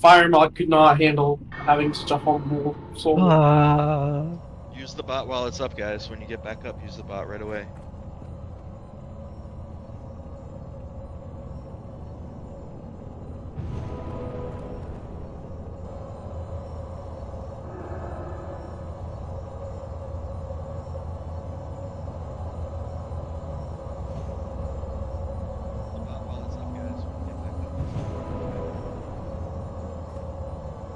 Fire mod could not handle having such a humble soul. Use the bot while it's up, guys. When you get back up, use the bot right away.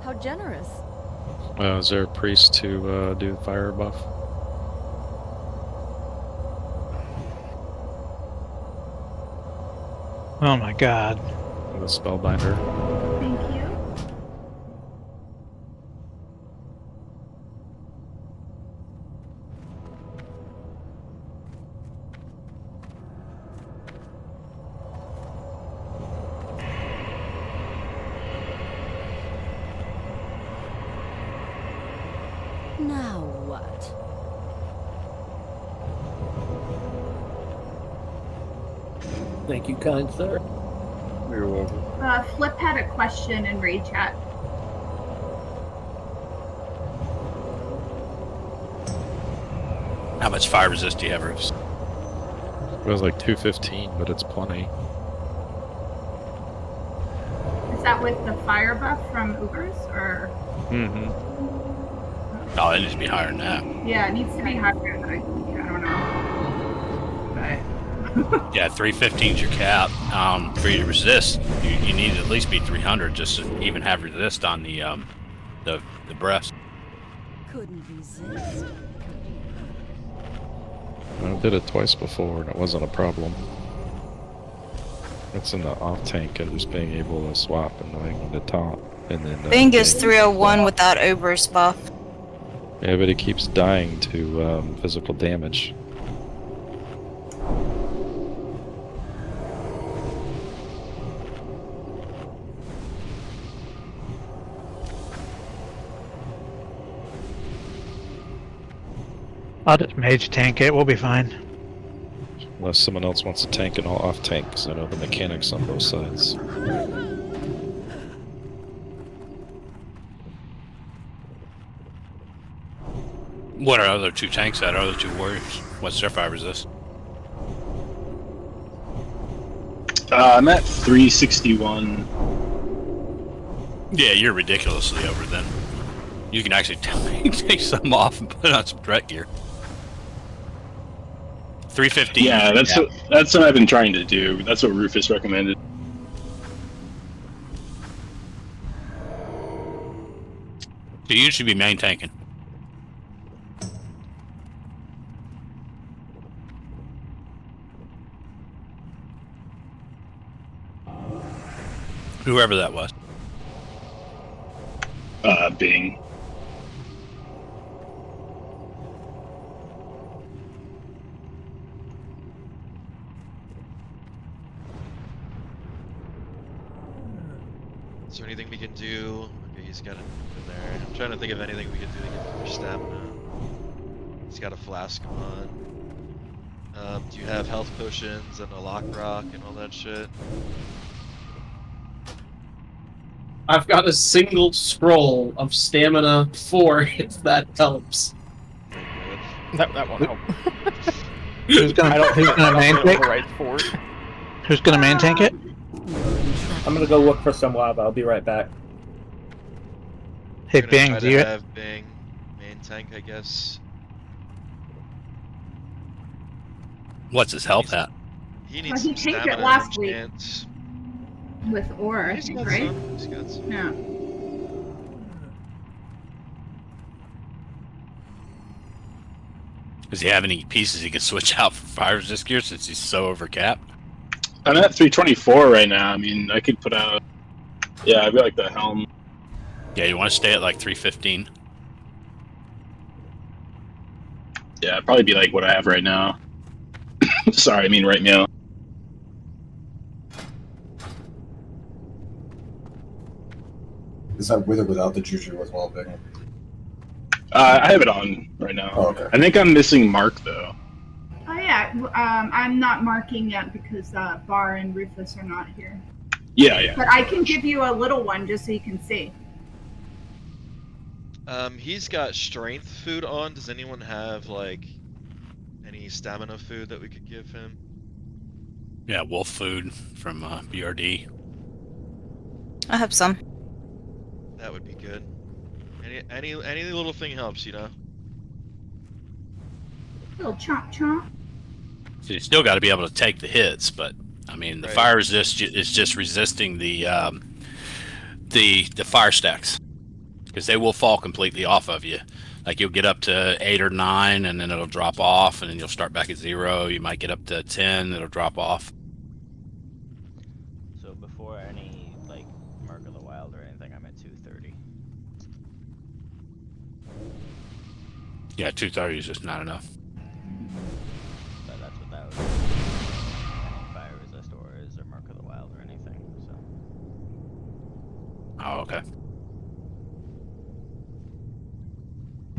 How generous. Is there a priest to do the fire buff? Oh my god. The spellbinder. Thank you. Now what? Thank you, kind sir. You're welcome. Flip had a question in raid chat. How much fire resist do you have, Rufus? It was like 215, but it's plenty. Is that with the fire buff from Ubers or? Mm-hmm. Oh, it needs to be higher than that. Yeah, it needs to be higher. I don't know. But Yeah, 315 is your cap. For you to resist, you need to at least be 300 just to even have resist on the breast. Couldn't resist. I did it twice before, and it wasn't a problem. It's in the off tank and just being able to swap and knowing when to top, and then. Bing is 301 without Uber's buff. Yeah, but it keeps dying to physical damage. I'll just mage tank it, we'll be fine. Unless someone else wants to tank it all off tank, because I know the mechanics on both sides. What are other two tanks at? Other two warriors? What's their fire resist? I'm at 361. Yeah, you're ridiculously over then. You can actually take some off and put on some threat gear. 315. Yeah, that's what I've been trying to do. That's what Rufus recommended. So you should be main tanking. Whoever that was. Bing. Is there anything we can do? Okay, he's got it in there. I'm trying to think of anything we can do to get more stamina. He's got a flask on. Do you have health potions and a lock rock and all that shit? I've got a single scroll of stamina 4 if that helps. That won't help. Who's gonna main tank? Right for it. Who's gonna main tank it? I'm gonna go look for some lava. I'll be right back. Hey I'm gonna Bing, try do to you have Bing main tank, I guess. What's his health at? He needs he some tanked stamina it last and week chance. with ore, I He's think, got right? some. He's got some. Yeah. Does he have any pieces he can switch out for fire resist gear since he's so overcapped? I'm at 324 right now. I mean, I could put out. Yeah, I've got like the helm. Yeah, you want to stay at like 315. Yeah, it'd probably be like what I have right now. Sorry, I mean right now. Is that with or without the juju as well, Bing? I have it on right now. Oh, okay. I think I'm missing Mark though. Oh yeah. I'm not marking yet because Bar and Rufus are not here. Yeah. But I can give you a little one just so you can see. He's got strength food on. Does anyone have like any stamina food that we could give him? Yeah, wolf food from BRD. I have some. That would be good. Any little thing helps, you know. Little chomp chomp. So you still got to be able to take the hits, but I mean the Right. fire resist is just resisting the fire stacks because they will fall completely off of you. Like you'll get up to 8 or 9, and then it'll drop off, and then you'll start back at 0. You might get up to 10, it'll drop off. So before any like Mark of the Wild or anything, I'm at 230. Yeah, 230 is just not enough. But that's without any fire resist auras or Mark of the Wild or anything. So Oh, okay.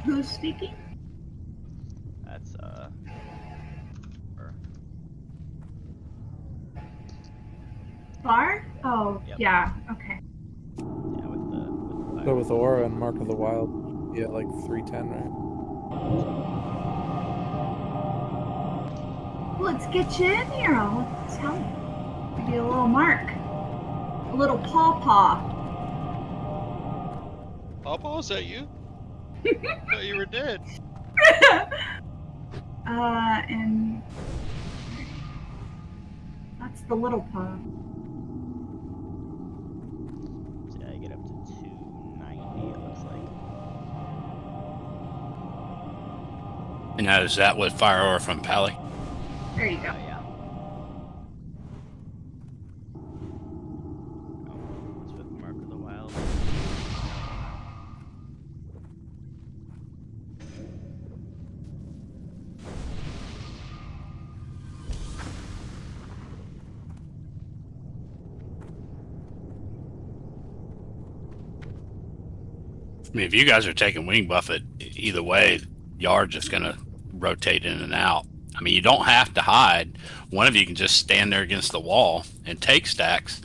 Who's speaking? that's Bar? Oh, Yep. yeah. Okay. yeah, with the fire. So with Aura and Mark of the Wild, yeah, like 310, right? Let's get you in here. Let's help. Give you a little mark. A little paw. Papa, is that you? I thought you were dead. And that's the little paw. So yeah, I get up to 290. It looks like. And now is that with fire aura from Pally? There you go. Yeah. What's with Mark of the Wild? I mean, if you guys are taking wing buffet, either way, y'all are just gonna rotate in and out. I mean, you don't have to hide. One of you can just stand there against the wall and take stacks.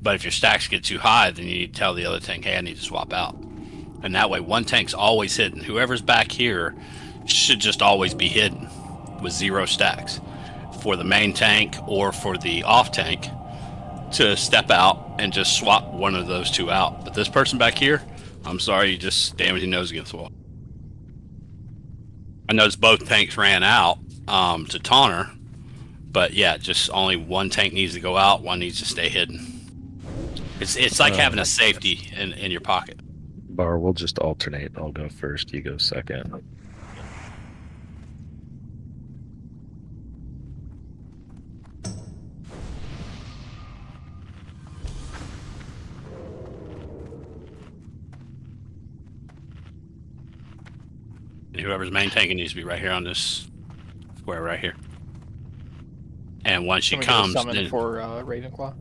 But if your stacks get too high, then you need to tell the other tank, hey, I need to swap out. And that way, one tank's always hidden. Whoever's back here should just always be hidden with 0 stacks for the main tank or for the off tank to step out and just swap one of those 2 out. But this person back here, I'm sorry, you just stand with your nose against the wall. I noticed both tanks ran out to Tonner, but yeah, just only one tank needs to go out, one needs to stay hidden. It's like having a safety in your pocket. Bar, we'll just alternate. I'll go first, you go second. And whoever's main tanking needs to be right here on this square right here. And once she Can we get a comes, summon then for Ravenclaw?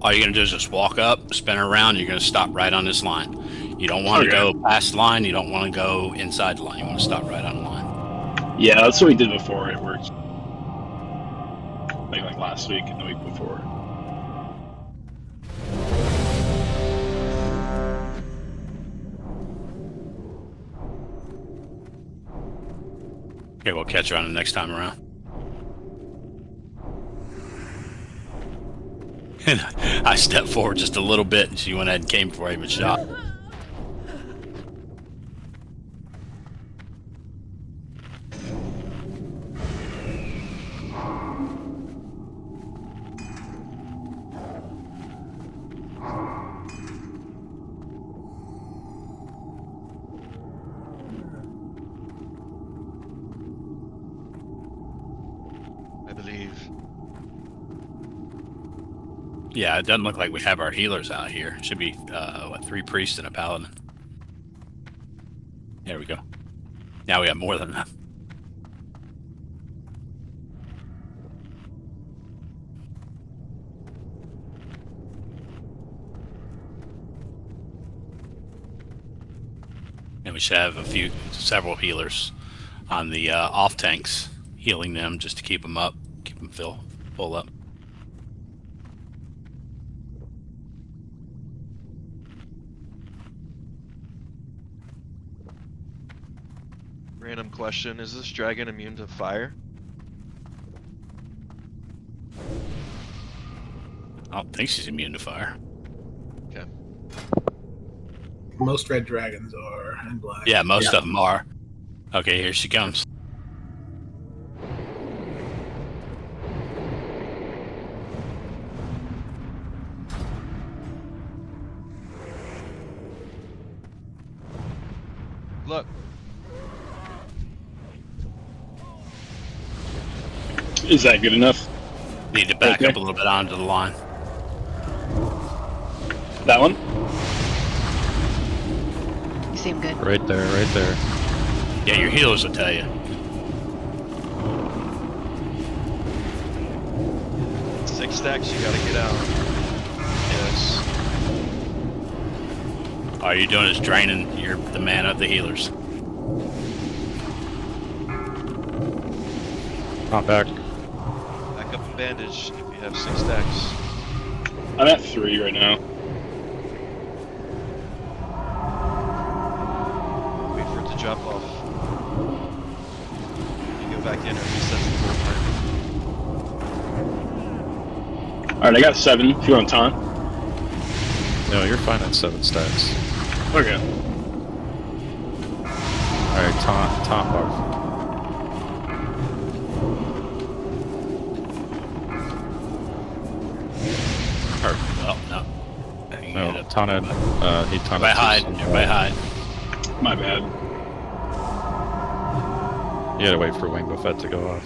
all you're gonna do is just walk up, spin around, you're gonna stop right on this line. You don't want to go past the line, you don't want to go inside the line, you want to stop right on the line. Yeah, that's what we did before. It worked. Like last week and the week before. Okay, we'll catch her on the next time around. And I stepped forward just a little bit, and she went ahead and came before I even shot. I believe. Yeah, it doesn't look like we have our healers out here. Should be, what, 3 priests and a paladin. There we go. Now we have more than enough. And we should have several healers on the off tanks, healing them just to keep them up, keep them full up. Random question: is this dragon immune to fire? I don't think she's immune to fire. Okay. Most red dragons are, and black. Yeah, most of them are. Okay, here she comes. Look. Is that good enough? Need to back up a little bit onto the line. That one? You seem good. Right there, right there. Yeah, your healers will tell you. Six stacks, you gotta get out. Yes. All you're doing is draining the mana of the healers. Not back. Back up and bandage if you have 6 stacks. I'm at 3 right now. Wait for it to drop off. You go back in, or resets the whole time. Alright, I got 7 if you want taunt. No, you're fine at 7 stacks. Okay. Alright, taunt barf. Well, no. No, taunted. He taunted. Everybody hide. Everybody hide. My bad. You gotta wait for Wing Buffet to go off.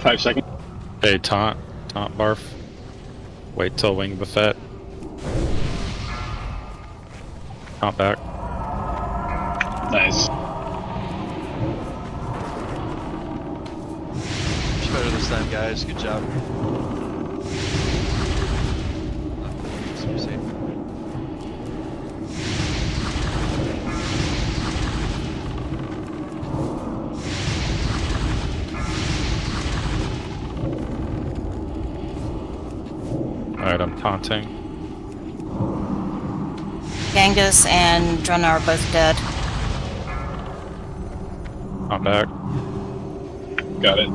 Five seconds. Hey, taunt barf. Wait till Wing Buffet. Taunt back. Nice. Much better this time, guys. Good job. You're safe. Alright, I'm taunting. Genghis and Drona are both dead. I'm back. Got it.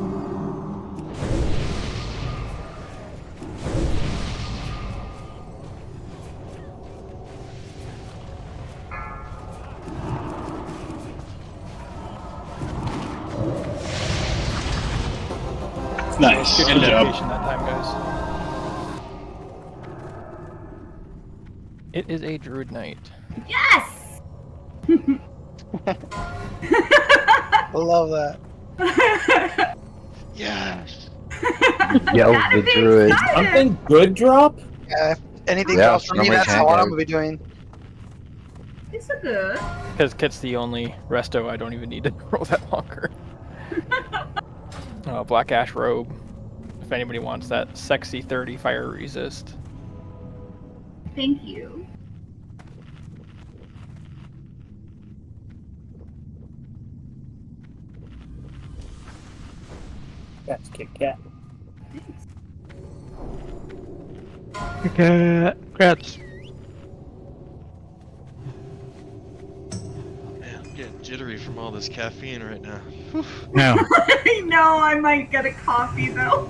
Nice. Good Good job. adaptation that time, guys. It is a druid knight. Yes! Love that. Yes. Yell the druid. Something good drop? Yeah, if anything Yeah, else for me, normally that's tank what I'm out. gonna be doing. It's a good. Because Kit's the only resto I don't even need to roll that longer. Black Ash Robe. If anybody wants that sexy 30 fire resist. Thank you. That's Kit Kat. Congrats. Man, I'm getting jittery from all this caffeine right now. Whew. No. I know, I might get a coffee though.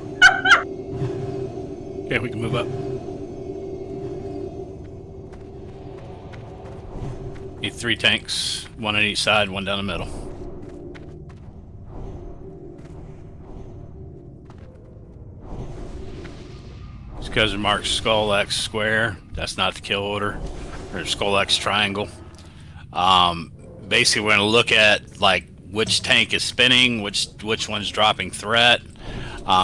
Okay, we can move up. Need 3 tanks, 1 on each side, 1 down the middle. It's because it marks Skull X square. That's not the kill order. Or Skull X triangle. basically we're going to look at like which tank is spinning, which one's dropping threat.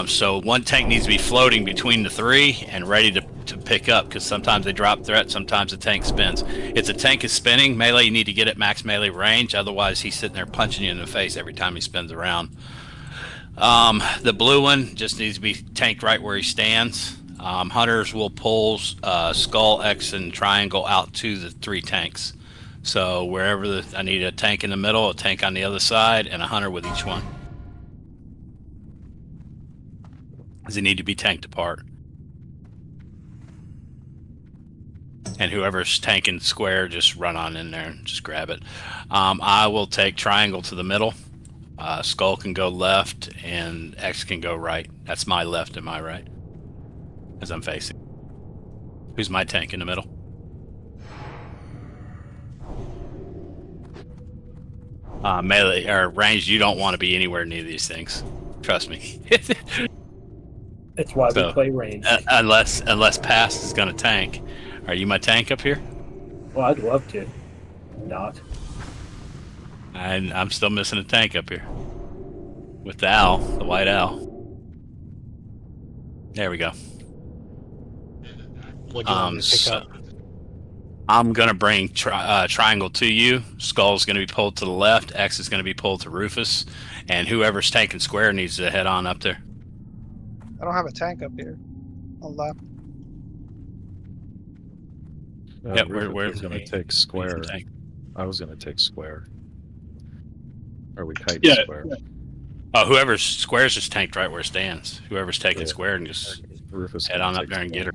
So one tank needs to be floating between the three and ready to pick up, because sometimes they drop threat, sometimes the tank spins. If the tank is spinning melee, you need to get at max melee range, otherwise he's sitting there punching you in the face every time he spins around. The blue one just needs to be tanked right where he stands. Hunters will pull Skull, X, and Triangle out to the 3 tanks. So wherever I need a tank in the middle, a tank on the other side, and a hunter with each one. They need to be tanked apart. And whoever's tanking square, just run on in there and just grab it. I will take Triangle to the middle. Skull can go left, and X can go right. That's my left and my right, as I'm facing. Who's my tank in the middle? Melee or range, you don't want to be anywhere near these things. Trust me. That's why we play range. Unless Past is going to tank. Are you my tank up here? Well, I'd love to. Not. And I'm still missing a tank up here. With the owl, the white owl. There we go. What do you want me to pick up? I'm going to bring Triangle to you. Skull's going to be pulled to the left. X is going to be pulled to Rufus. And whoever's tanking square needs to head on up there. I don't have a tank up here. On left. Yeah, we're going to take square. I was going to take square. Or we kite square. Oh, whoever's square's just tanked right where it stands. Whoever's taking square and just Rufus head on up there and get her.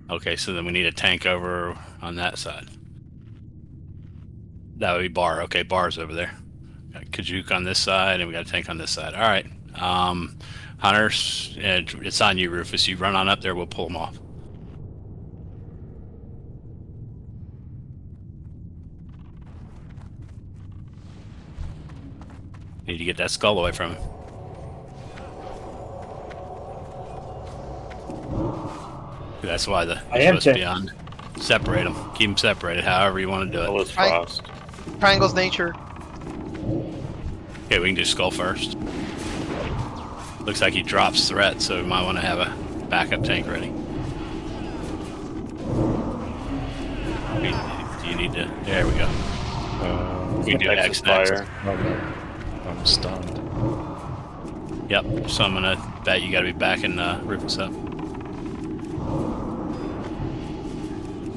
Okay, so then we need a tank over on that side. That would be Bar. Okay, Bar's over there. Got Kajuk on this side, and we got a tank on this side. All right. Hunters, it's on you, Rufus. You run on up there, we'll pull them off. Need to get that skull away from him. That's why I am supposed to be on. Separate them. Keep them separated, however you want to do it. It's frost. Triangle's nature. Okay, we can do skull first. Looks like he drops threat, so we might want to have a backup tank ready. Do you need to? There we go. We can do X next. I'm stunned. Yep, so I'm gonna bet you gotta be backing Rufus up.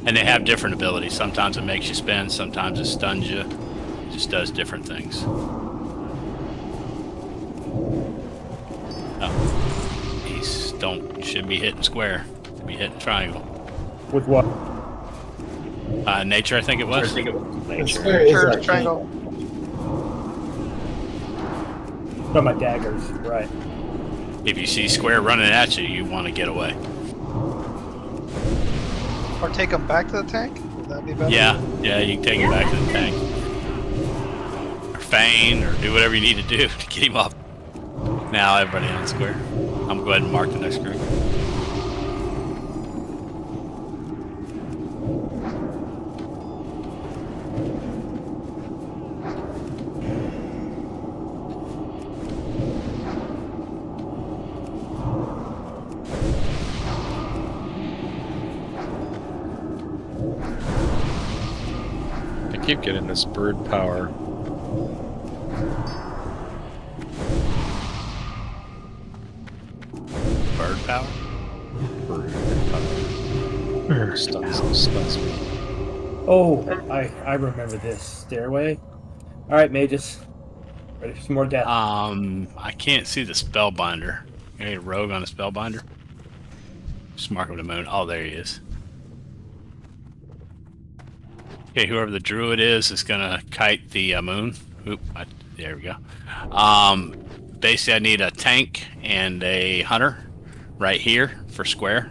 And they have different abilities. Sometimes it makes you spin, sometimes it stuns you. It just does different things. Oh. These shouldn't be hitting square. Should be hitting triangle. With what? Nature, I think it was. Nature, triangle. From my daggers, right. If you see square running at you, you want to get away. Or take them back to the tank? Would that be better? Yeah, you can take him back to the tank. Or feign, or do whatever you need to do to get him up. Now everybody on square. I'm going to go ahead and mark the next group. I keep getting this bird power. Bird power? Bird power. Stuns me. Oh, I remember this stairway. All right, mages, ready for some more death. I can't see the spellbinder. You need a rogue on the spellbinder? Just mark him the moon. Oh, there he is. Okay, whoever the druid is gonna kite the moon. Oop, there we go. Basically, I need a tank and a hunter right here for square.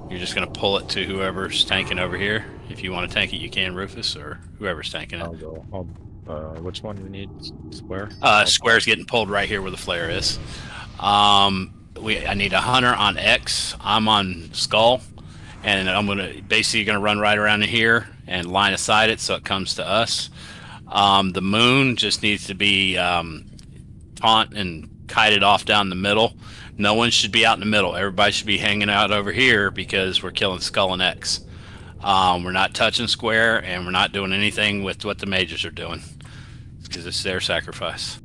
You're just gonna pull it to whoever's tanking over here. If you want to tank it, you can, Rufus, or whoever's tanking it. I'll go. Which one do you need? Square? Square's getting pulled right here where the flare is. I need a hunter on X. I'm on Skull, and I'm basically gonna run right around here and line aside it so it comes to us. The moon just needs to be taunt and kited off down the middle. No one should be out in the middle. Everybody should be hanging out over here because we're killing Skull and X. We're not touching square, and we're not doing anything with what the mages are doing because it's their sacrifice.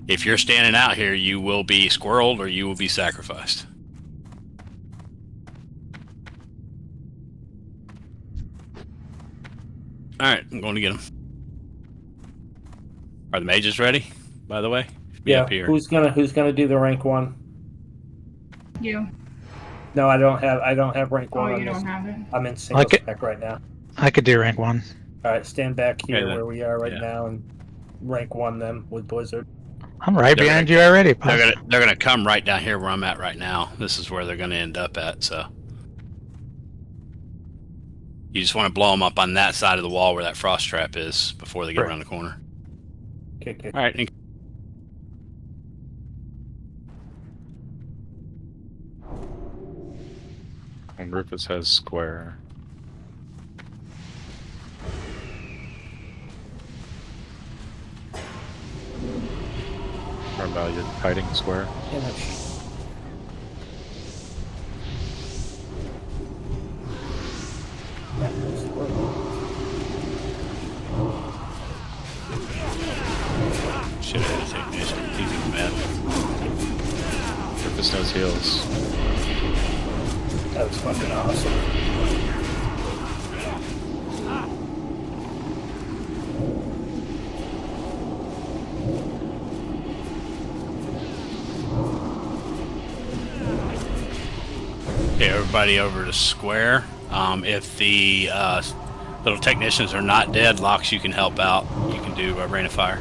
If you're standing out here, you will be squirreled or you will be sacrificed. All right, I'm going to get them. Are the mages ready? By the way, Yeah. Up here. Who's gonna do the rank 1? You. No, I don't have rank 1. Oh, on you this. don't have it. I'm in single spec right now. I could do rank 1. All right, stand back here Okay, then. where we are right now and rank 1 them with Blizzard. I'm right behind you already. They're gonna come right down here where I'm at right now. This is where they're gonna end up at. So you just want to blow them up on that side of the wall where that frost trap is before they get around the corner. Okay. All right. And Rufus has square. Or about you fighting square? Should have taken this. Easy man. Rufus knows heals. That was fucking awesome. Okay, everybody over to square. If the little technicians are not dead, Locks, you can help out. You can do Rain of Fire.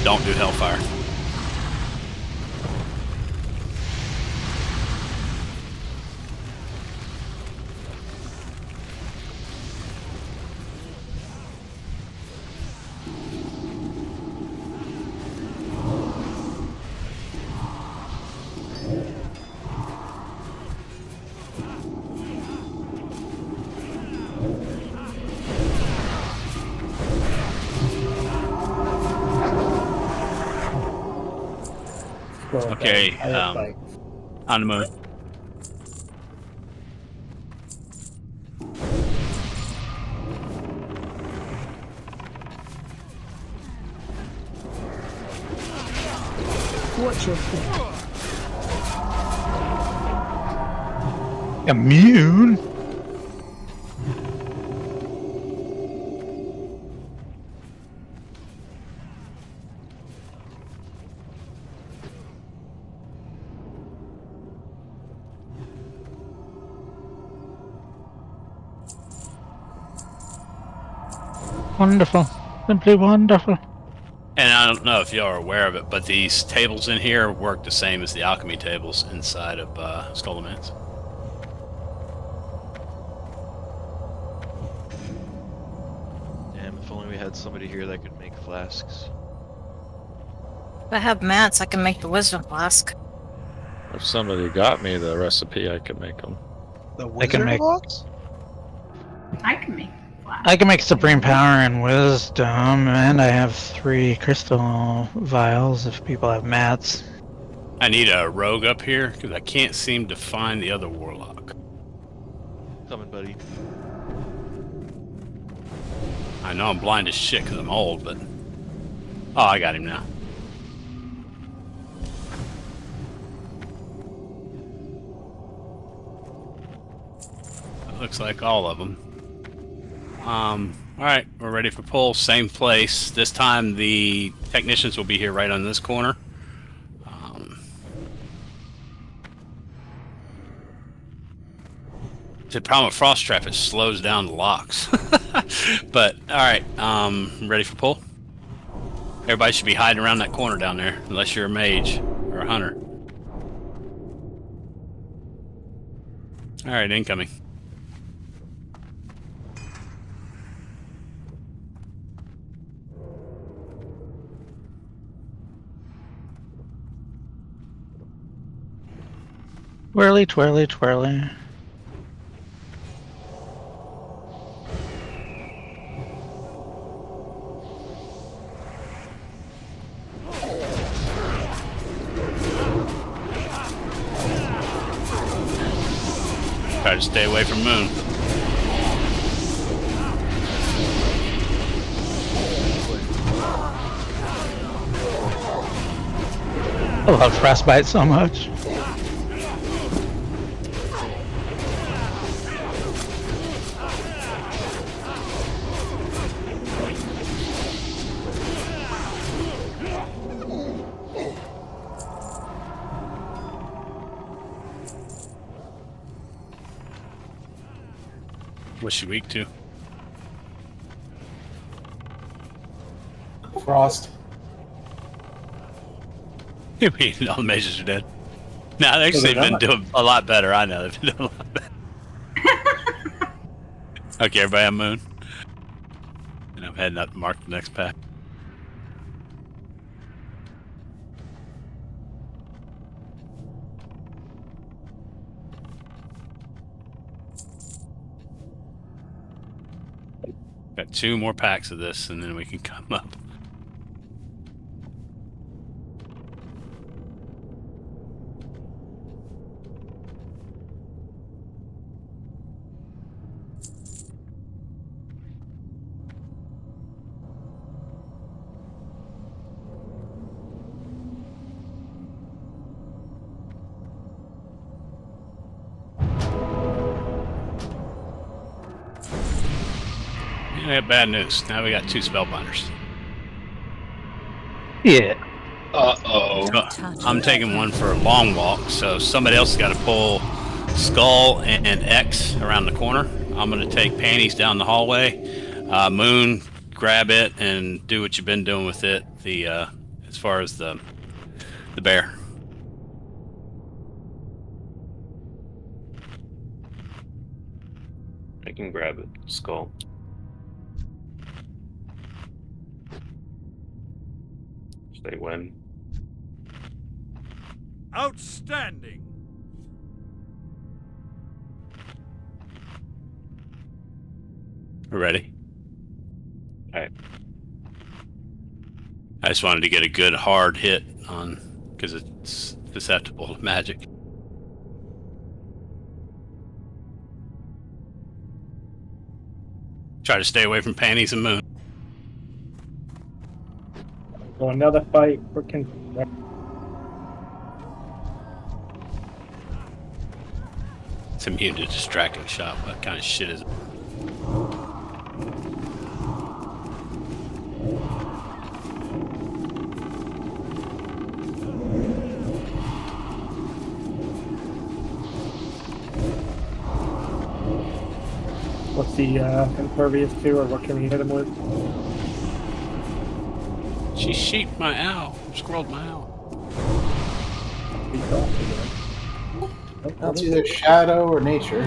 Don't do Hellfire. Okay, on the moon. Watch your step. Immune? Wonderful. Simply wonderful. And I don't know if y'all are aware of it, but these tables in here work the same as the alchemy tables inside of Skull and Mance. Damn, if only we had somebody here that could make flasks. If I have mats, I can make the wisdom flask. If somebody got me the recipe, I could make them. The I can wizard make- blocks? I can make flash. I can make supreme power and wisdom, and I have 3 crystal vials if people have mats. I need a rogue up here because I can't seem to find the other warlock. Coming, buddy. I know I'm blind as shit because I'm old, but... Oh, I got him now. It looks like all of them. Alright, we're ready for pull. Same place. This time the technicians will be here right on this corner. The problem with Frost Trap, it slows down the locks. But, alright, ready for pull? Everybody should be hiding around that corner down there, unless you're a mage or a hunter. Alright, incoming. Twirly, twirly, twirly. Try to stay away from Moon. I love Frostbite so much. What's she weak to? Frost. You mean all the mages are dead? No, they've actually been doing a lot better. I know they've been doing a lot better. Okay, everybody on Moon. And I'm heading up to mark the next pack. Got 2 more packs of this, and then we can come up. I got bad news. Now we got 2 spellbinders. Yeah. Uh-oh. I'm taking one for a long walk, so somebody else has got to pull Skull and X around the corner. I'm going to take Panties down the hallway. Moon, grab it and do what you've been doing with it. As far as the bear. I can grab it. Skull. They win. Outstanding. We're ready. Alright. I just wanted to get a good hard hit on, because it's susceptible to magic. Try to stay away from Panties and Moon. So another fight for It's immune to distracting shot. What kind of shit is it? What's the impervious to, or what can we hit him with? She sheeped my owl. Scrolled my owl. That's either shadow or nature.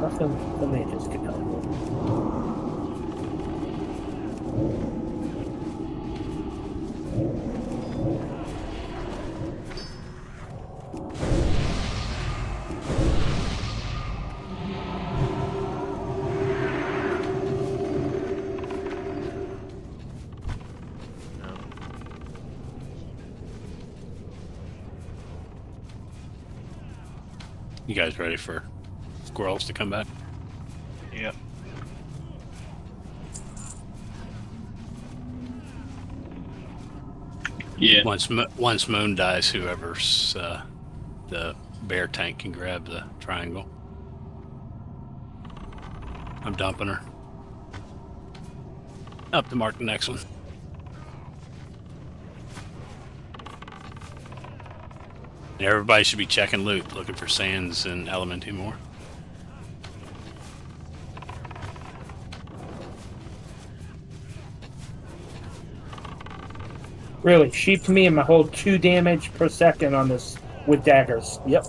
Nothing the mages can help with. You guys ready for squirrels to come back? Yep. Yeah. Once Moon dies, whoever's the bear tank can grab the triangle. I'm dumping her. Up to mark the next one. Everybody should be checking loot, looking for sands and elementy more. Really, sheeped me and my whole 2 damage per second on this with daggers. Yep.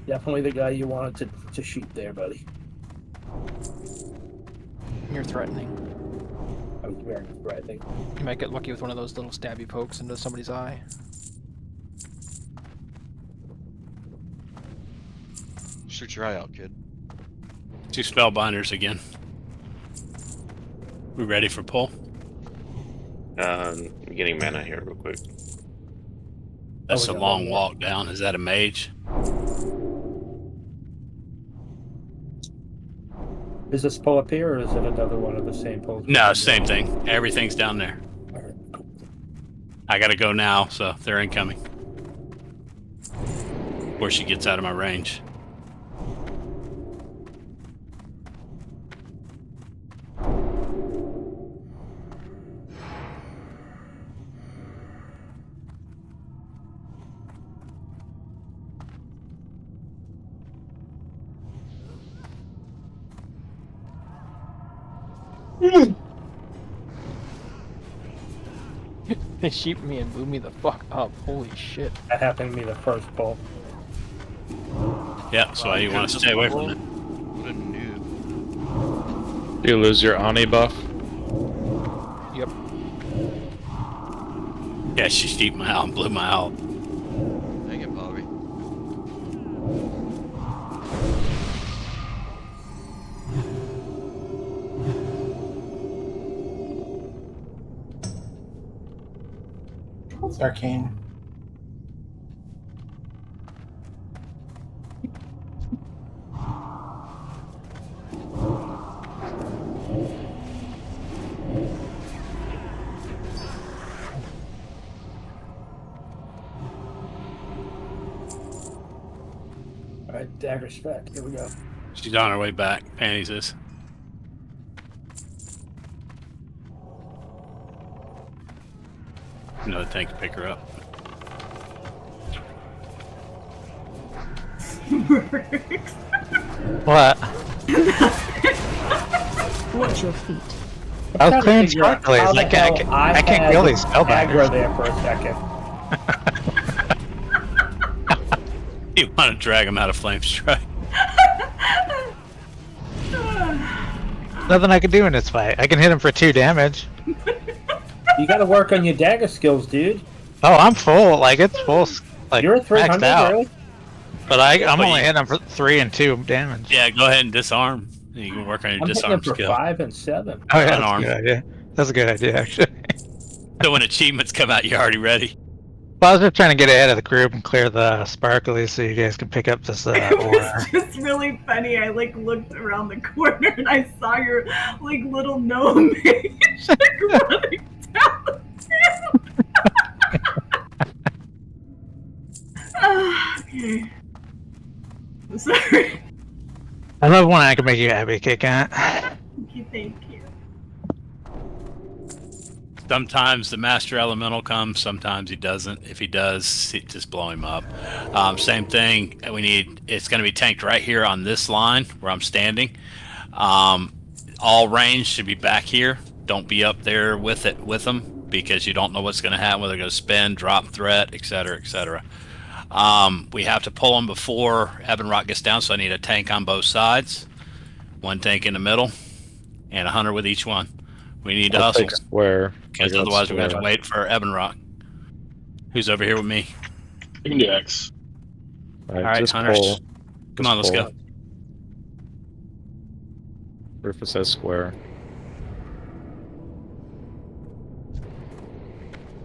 Definitely the guy you wanted to sheep there, buddy. You're threatening. I was wearing it right, I think. You might get lucky with one of those little stabby pokes into somebody's eye. Shoot your eye out, kid. 2 spellbinders again. We ready for pull? I'm getting mana here real quick. That's a long walk down. Is that a mage? Is this pull up here, or is it another one of the same pulls? No, same thing. Everything's down there. I gotta go now, so they're incoming. Before she gets out of my range. They sheeped me and blew me the fuck up. Holy shit. That happened to me the first pull. Yeah, so you want to stay away from it. What a noob. Do you lose your Ani buff? Yep. Yeah, she sheeped my out and blew my out. Dang it, Bobby. It's arcane. Alright, dagger spec. Here we go. She's on her way back. Panties is. Another tank to pick her up. What? Watch your feet. I was clearing sparklies. I can't kill these spellbinders. Aggro there for a second. You want to drag him out of Flame Strike? Nothing I can do in this fight. I can hit him for 2 damage. You gotta work on your dagger skills, dude. Oh, I'm full. Like, it's full. Like, You're at 300, maxed out. really? But I'm only hitting him for 3 and 2 damage. Yeah, go ahead and disarm. You can work on your I'm hitting disarm him for skill. 5 and 7. Oh, yeah, that's Unarmed. a good idea. That's a good idea, actually. So when achievements come out, you're already ready. Well, I was just trying to get ahead of the group and clear the sparklies so you guys can pick up this aura. It's just really funny. I like looked around the corner and I saw your like little gnome mage like running down the field. Okay. I'm sorry. I love when I can make you happy, Kit Kat. Thank you. Sometimes the Master Elemental comes, sometimes he doesn't. If he does, just blow him up. Same thing, it's going to be tanked right here on this line where I'm standing. All range should be back here. Don't be up there with them because you don't know what's going to happen, whether they're going to spin, drop threat, etc., etc. We have to pull them before Ebon Rock gets down, so I need a tank on both sides. 1 tank in the middle, and a hunter with each one. We need to hustle. Where? Because otherwise we're going to have to wait for Ebon Rock. Who's over here with me? You can do X. Alright, hunters. Come on, let's go. Rufus says square.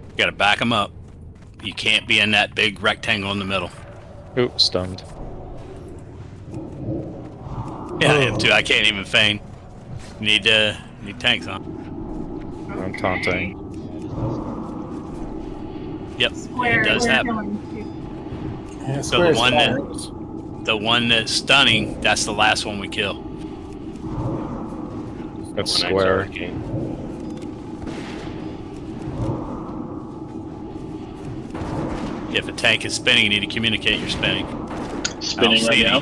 You gotta back them up. You can't be in that big rectangle in the middle. Ooh, stunned. Yeah, I am too. I can't even feign. Need tanks on. I'm taunting. Yep, Square, it does we're happen. going to- So the one that's stunning, that's the last one we kill. That's square. If a tank is spinning, you need to communicate you're spinning. Spinning right now.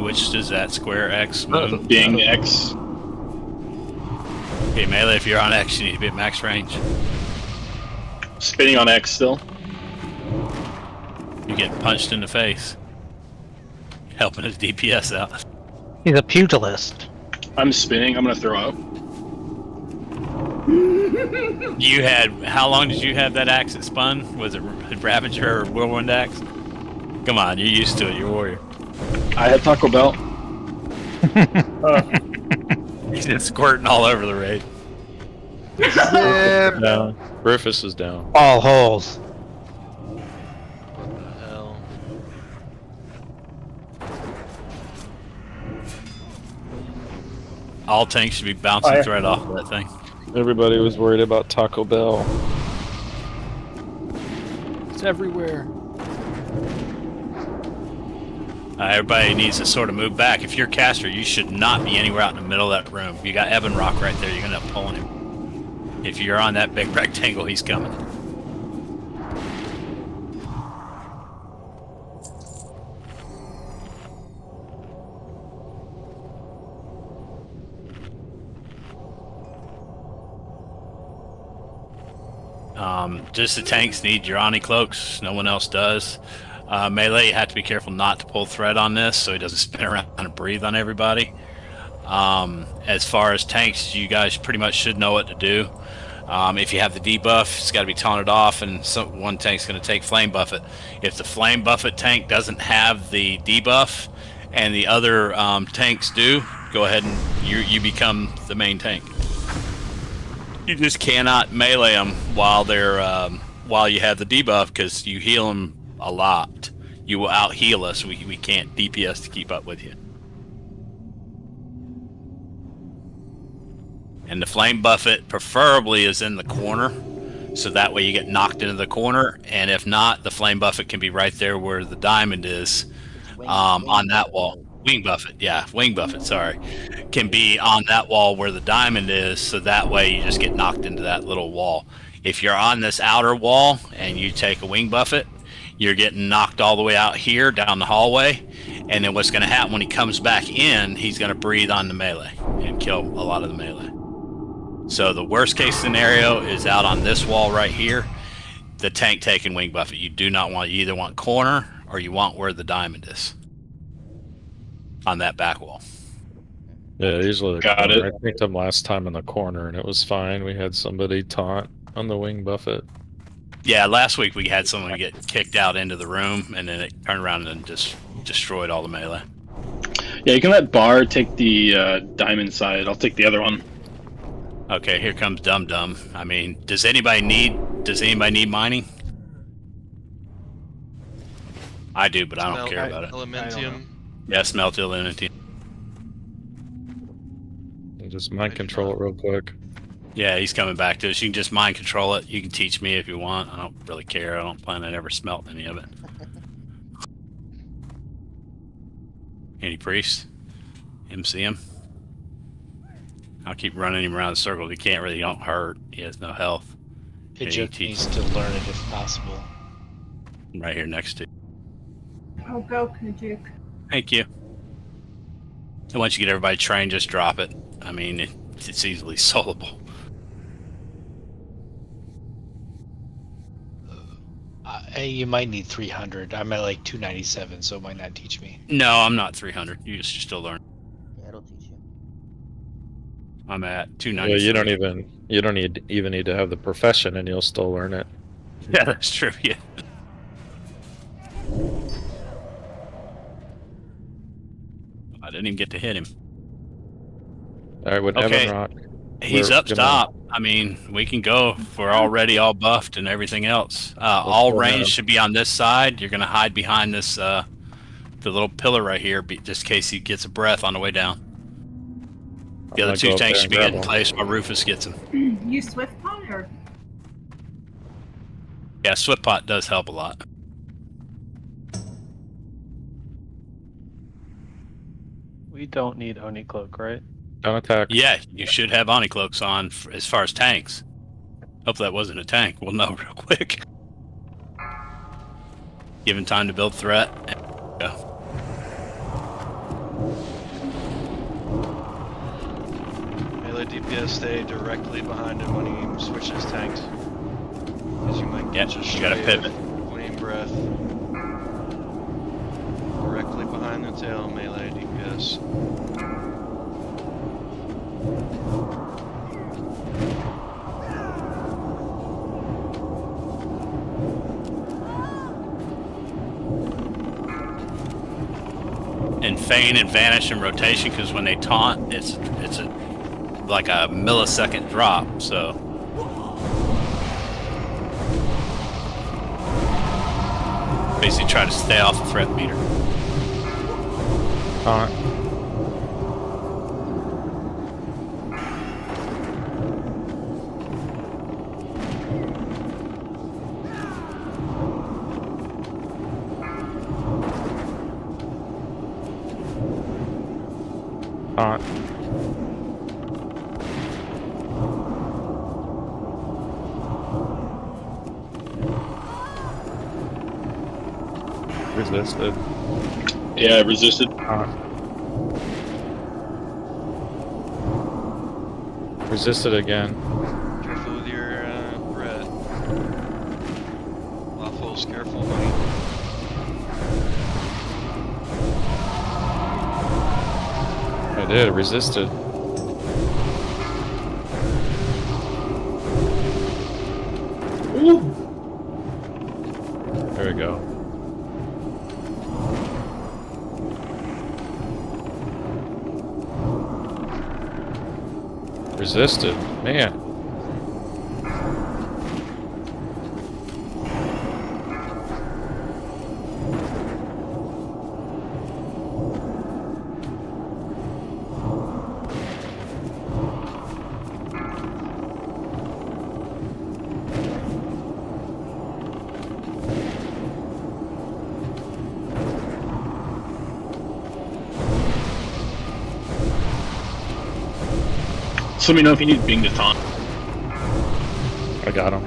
Which is that? Square, X, moon? Being X. Okay, melee, if you're on X, you need to be at max range. Spinning on X still. You get punched in the face. Helping his DPS out. He's a pugilist. I'm spinning. I'm gonna throw up. You had, how long did you have that axe that spun? Was it Ravager or Whirlwind axe? Come on, you're used to it. You're a warrior. I had Taco Bell. He's just squirting all over the raid. Down. Rufus is down. All holes. What the hell? All tanks should be bouncing Fire. thread off of that thing. Everybody was worried about Taco Bell. It's everywhere. Everybody needs to sort of move back. If you're a caster, you should not be anywhere out in the middle of that room. You got Evan Rock right there. You're going to end up pulling him. If you're on that big rectangle, he's coming. Just the tanks need your Oni cloaks. No one else does. Melee, you have to be careful not to pull thread on this so he doesn't spin around and breathe on everybody. As far as tanks, you guys pretty much should know what to do. If you have the debuff, it's got to be taunted off, and one tank's going to take Flame Buffet. If the Flame Buffet tank doesn't have the debuff and the other tanks do, go ahead and you become the main tank. You just cannot melee them while they're while you have the debuff, because you heal them a lot. You will out heal us. We can't DPS to keep up with you. And the Flame Buffet preferably is in the corner, so that way you get knocked into the corner. And if not, the Flame Buffet can be right there where the diamond is, on that wall. Wing Buffet, yeah, Wing Buffet, sorry. Can be on that wall where the diamond is, so that way you just get knocked into that little wall. If you're on this outer wall and you take a Wing Buffet, you're getting knocked all the way out here down the hallway, and then what's going to happen when he comes back in, he's going to breathe on the melee and kill a lot of the melee. So the worst case scenario is out on this wall right here, the tank taking Wing Buffet. You do not want, you either want corner or you want where the diamond is. On that back wall. Yeah, usually Got it. I picked him last time in the corner and it was fine. We had somebody taunt on the Wing Buffet. Yeah, last week we had someone get kicked out into the room and then it turned around and just destroyed all the melee. Yeah, you can let Bar take the diamond side. I'll take the other one. Okay, here comes Dum Dum. I mean, does anybody need mining? I do, but I don't care about it. Elementium. Yeah, smelt Elementium. Just mind control it real quick. Yeah, he's coming back to us. You can just mind control it. You can teach me if you want. I don't really care. I don't plan on ever smelt any of it. Any priest? MC him? I'll keep running him around the circle. He can't really, don't hurt. He has no health. Kajuk needs to learn it if possible. Right here next to you. Oh, go, Kajuk. Thank you. And once you get everybody trained, just drop it. I mean, it's easily soloable. You might need 300. I'm at like 297, so it might not teach me. No, I'm not 300. You're still learning. Yeah, it'll teach you. I'm at 290. Yeah, you don't even need to have the profession and you'll still learn it. Yeah, that's true. Yeah. I didn't even get to hit him. All right, with Okay. Evan Rock. He's we're up gonna- top. I mean, we can go. We're already all buffed and everything else. All go range now. should be on this side. You're gonna hide behind this, the little pillar right here, just in case he gets a breath on the way down. The I'm other gonna two go up tanks there should be and getting grab placed while Rufus gets him. You swift pot or? Yeah, Swift Pot does help a lot. We don't need Oni Cloak, right? Don't attack. Yeah, you should have Oni Cloaks on as far as tanks. Hope that wasn't a tank. We'll know real quick. Given time to build threat. And go. Melee DPS stay directly behind him when he switches tanks. Because you might Yeah, get a you gotta stray of pivot. Flame breath. Directly behind the tail, melee DPS. And feign and vanish and rotation, because when they taunt, it's like a millisecond drop. So basically, try to stay off the threat meter. Resisted. Yeah, I resisted. Resisted again. Careful with your Brett. Lawful's careful, buddy. I did. Resisted. Ooh. There we go. Resisted. Man. So let me know if you need Bing to taunt. I got him.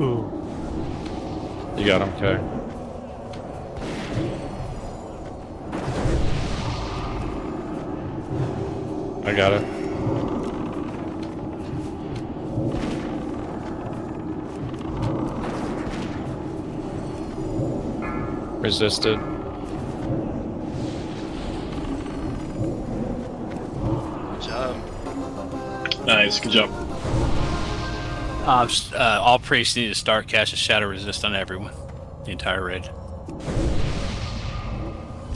Ooh. You got him, okay. I got it. Resisted. Good job. Nice, good job. All priests need to start casting Shadow Resist on everyone. The entire raid.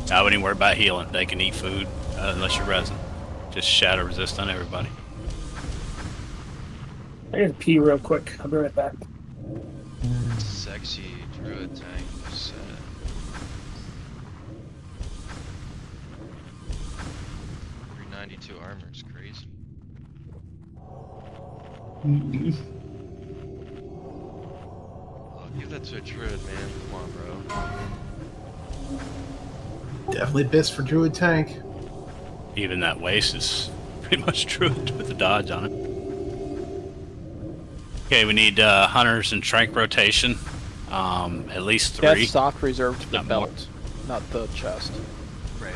I wouldn't even worry about healing. They can eat food unless you're resin. Just Shadow Resist on everybody. I gotta pee real quick. I'll be right back. Sexy druid tank set. .392 armor is crazy. Oh, give that to a druid, man. Come on, bro. Definitely best for druid tank. Even that waste is pretty much druid with the dodge on it. Okay, we need hunters and trank rotation. At least 3. That's soft reserved for the belt, not the chest. Right.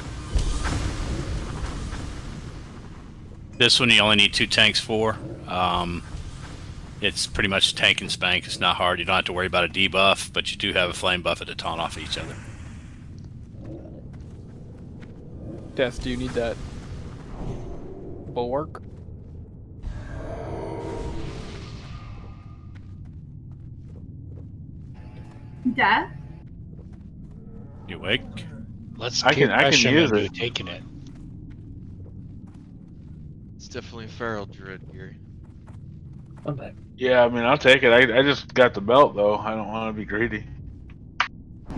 This one you only need 2 tanks for. It's pretty much tank and spank. It's not hard. You don't have to worry about a debuff, but you do have a flame buffet to taunt off each other. Death, do you need that bulwark? Death? You awake? Let's I can use it. Taking it. It's definitely feral druid gear. I'm back. Yeah, I mean, I'll take it. I just got the belt, though. I don't want to be greedy.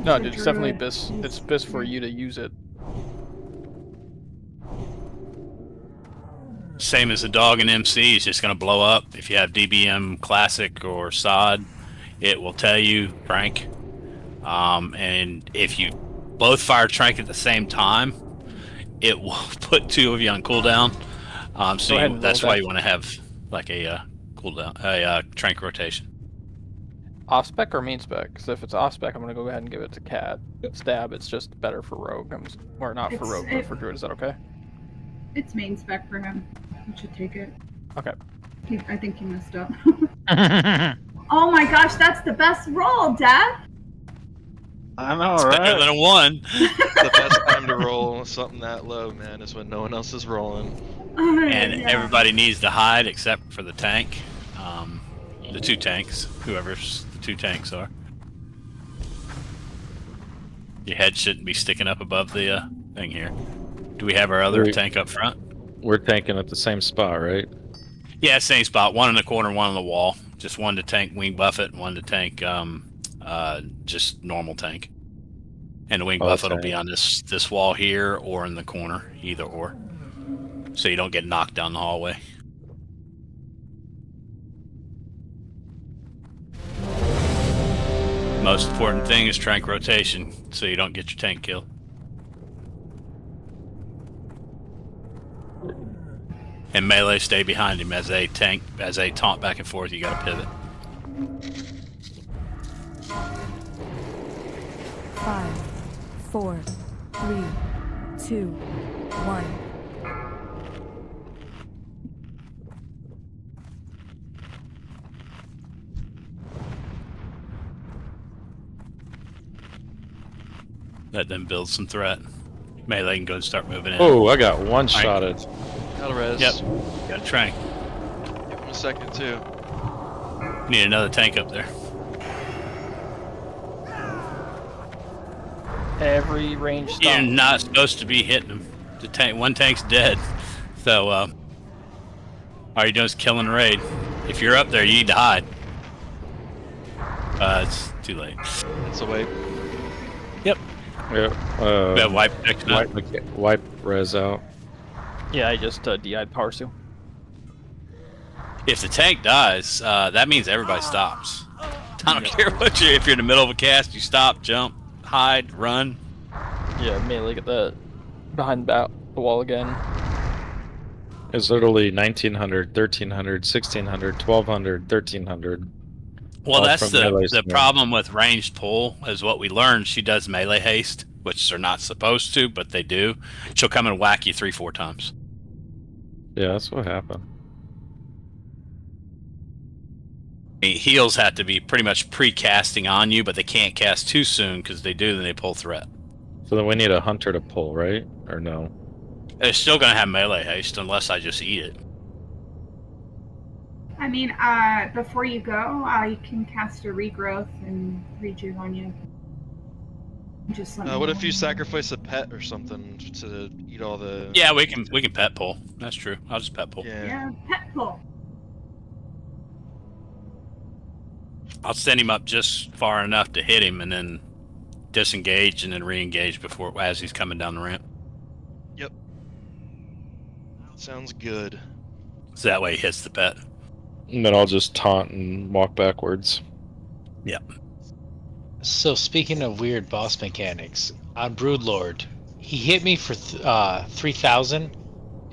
No, dude, it's definitely best. It's best for you to use it. Same as the dog and MC, it's just going to blow up. If you have DBM Classic or SOD, it will tell you, Frank. And if you both fire Trank at the same time, it will put 2 of you on cooldown. So that's why you want to have like a cooldown, a Trank rotation. off spec or main spec? Because if it's off spec, I'm gonna go ahead and give it to Cat. Stab, it's just better for rogue. Or not for rogue, but for druid. Is that okay? It's main spec for him. You should take it. Okay. I think he messed up. Oh my gosh, that's the best roll, Dad! I know, It's right? better than a 1. The best time to roll something that low, man, is when no one else is rolling. And everybody needs to hide except for the tank. The 2 tanks, whoever's the 2 tanks are. Your head shouldn't be sticking up above the thing here. Do we have our other tank up front? We're tanking at the same spot, right? Yeah, same spot. 1 in the corner, 1 on the wall. Just 1 to tank wing buffet, 1 to tank just normal tank. And the wing buffet will be on this wall here or in the corner, either or. So you don't get knocked down the hallway. Most important thing is tank rotation, so you don't get your tank killed. And melee stay behind him as they taunt back and forth. You got to pivot. 5, 4, 3, 2, 1. Let them build some threat. Melee can go and start moving in. Oh, I got one-shotted. Got a res. Yep. Got a tank. Give him a second, too. Need another tank up there. Every range stop. You're not supposed to be hitting them. The tank, one tank's dead. So, all you're doing is killing the raid. If you're up there, you need to hide. It's too late. It's a wait. Yep. Yeah. We have wipe protection up. Wipe res out. Yeah, I just DI'd power seal. If the tank dies, that means everybody stops. I don't care what if you're in the middle of a cast, you stop, jump, hide, run. Yeah, melee get that behind the wall again. It's literally 1900, 1300, 1600, 1200, 1300. Well, that's the problem with ranged pull, is what we learned. She does melee haste, which they're not supposed to, but they do. She'll come and whack you 3-4 times. Yeah, that's what happened. Heals have to be pretty much pre-casting on you, but they can't cast too soon, because they do, then they pull threat. So then we need a hunter to pull, right? Or no? They're still going to have melee haste, unless I just eat it. I mean, before you go, you can cast a regrowth and rejuve on you. Just let me What know. if you sacrifice a pet or something to eat all the... Yeah, we can pet pull. That's true. I'll just pet pull. Yeah, pet pull. I'll send him up just far enough to hit him, and then disengage, and then re-engage as he's coming down the ramp. Yep. Sounds good. So that way he hits the pet. And then I'll just taunt and walk backwards. Yep. So speaking of weird boss mechanics, on Broodlord, he hit me for 3,000,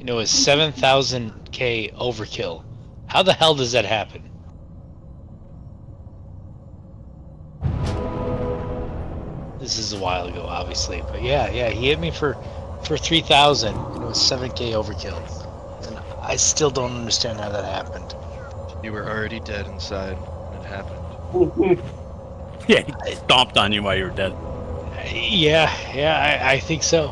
and it was 7,000k overkill. How the hell does that happen? This is a while ago, obviously, but yeah, he hit me for 3,000, and it was 7k overkill. And I still don't understand how that happened. You were already dead inside when it happened. Yeah, he stomped on you while you were dead. Yeah, I think so.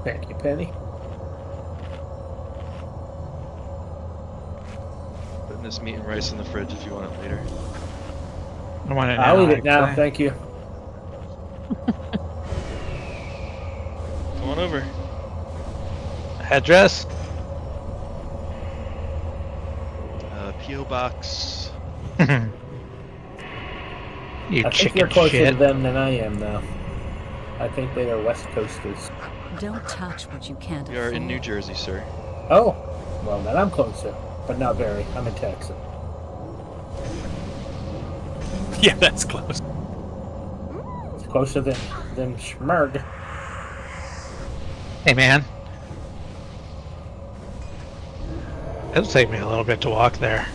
Thank you, Penny. Putting this meat and rice in the fridge if you want it later. I want it now. I'll eat it now, thank you. Come on over. Address? P.O. Box. You I think chicken you're closer shit. to them than I am, though. I think they are West Coasters. Don't touch what you can't We are in afford. New Jersey, sir. Oh, well then I'm closer, but not very. I'm in Texas. Yeah, that's close. It's closer than Schmerg. Hey man, It'll take me a little bit to walk there.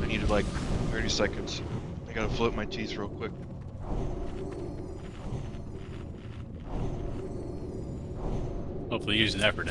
I needed like 30 seconds. I gotta float my teeth real quick. Hopefully use an effort.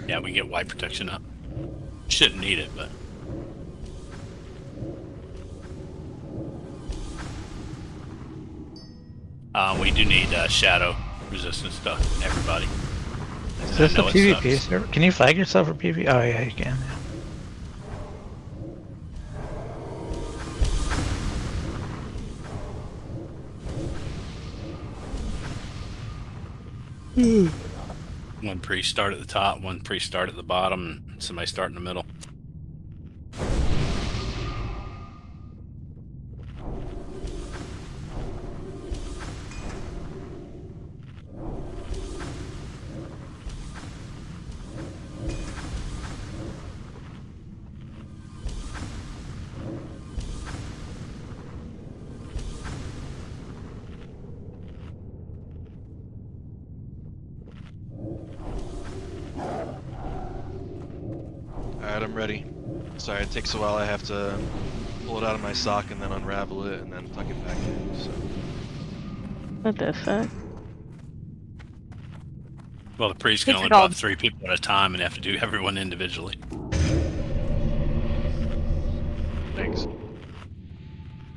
Yeah, we get white protection up. Shouldn't need it, but. We do need shadow resistance stuff, everybody. Is this a PvP server? Can you flag yourself for PvP? Oh yeah, you can. Yeah. One priest start at the top, one priest start at the bottom, and somebody start in the middle. Alright, I'm ready. Sorry, it takes a while. I have to pull it out of my sock and then unravel it and then tuck it back in, so. What the fuck? Well, the priest can It's only called- buff 3 people at a time and have to do everyone individually. Thanks.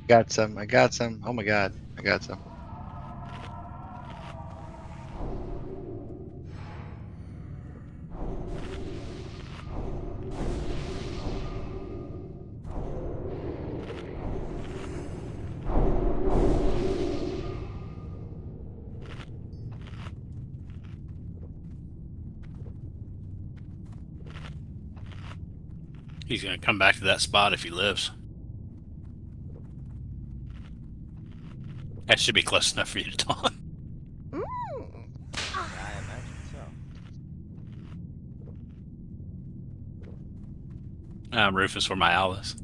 Got some. I got some. Oh my god. I got some. He's gonna come back to that spot if he lives. That should be close enough for you to taunt. I imagine so. Rufus, where my owl is.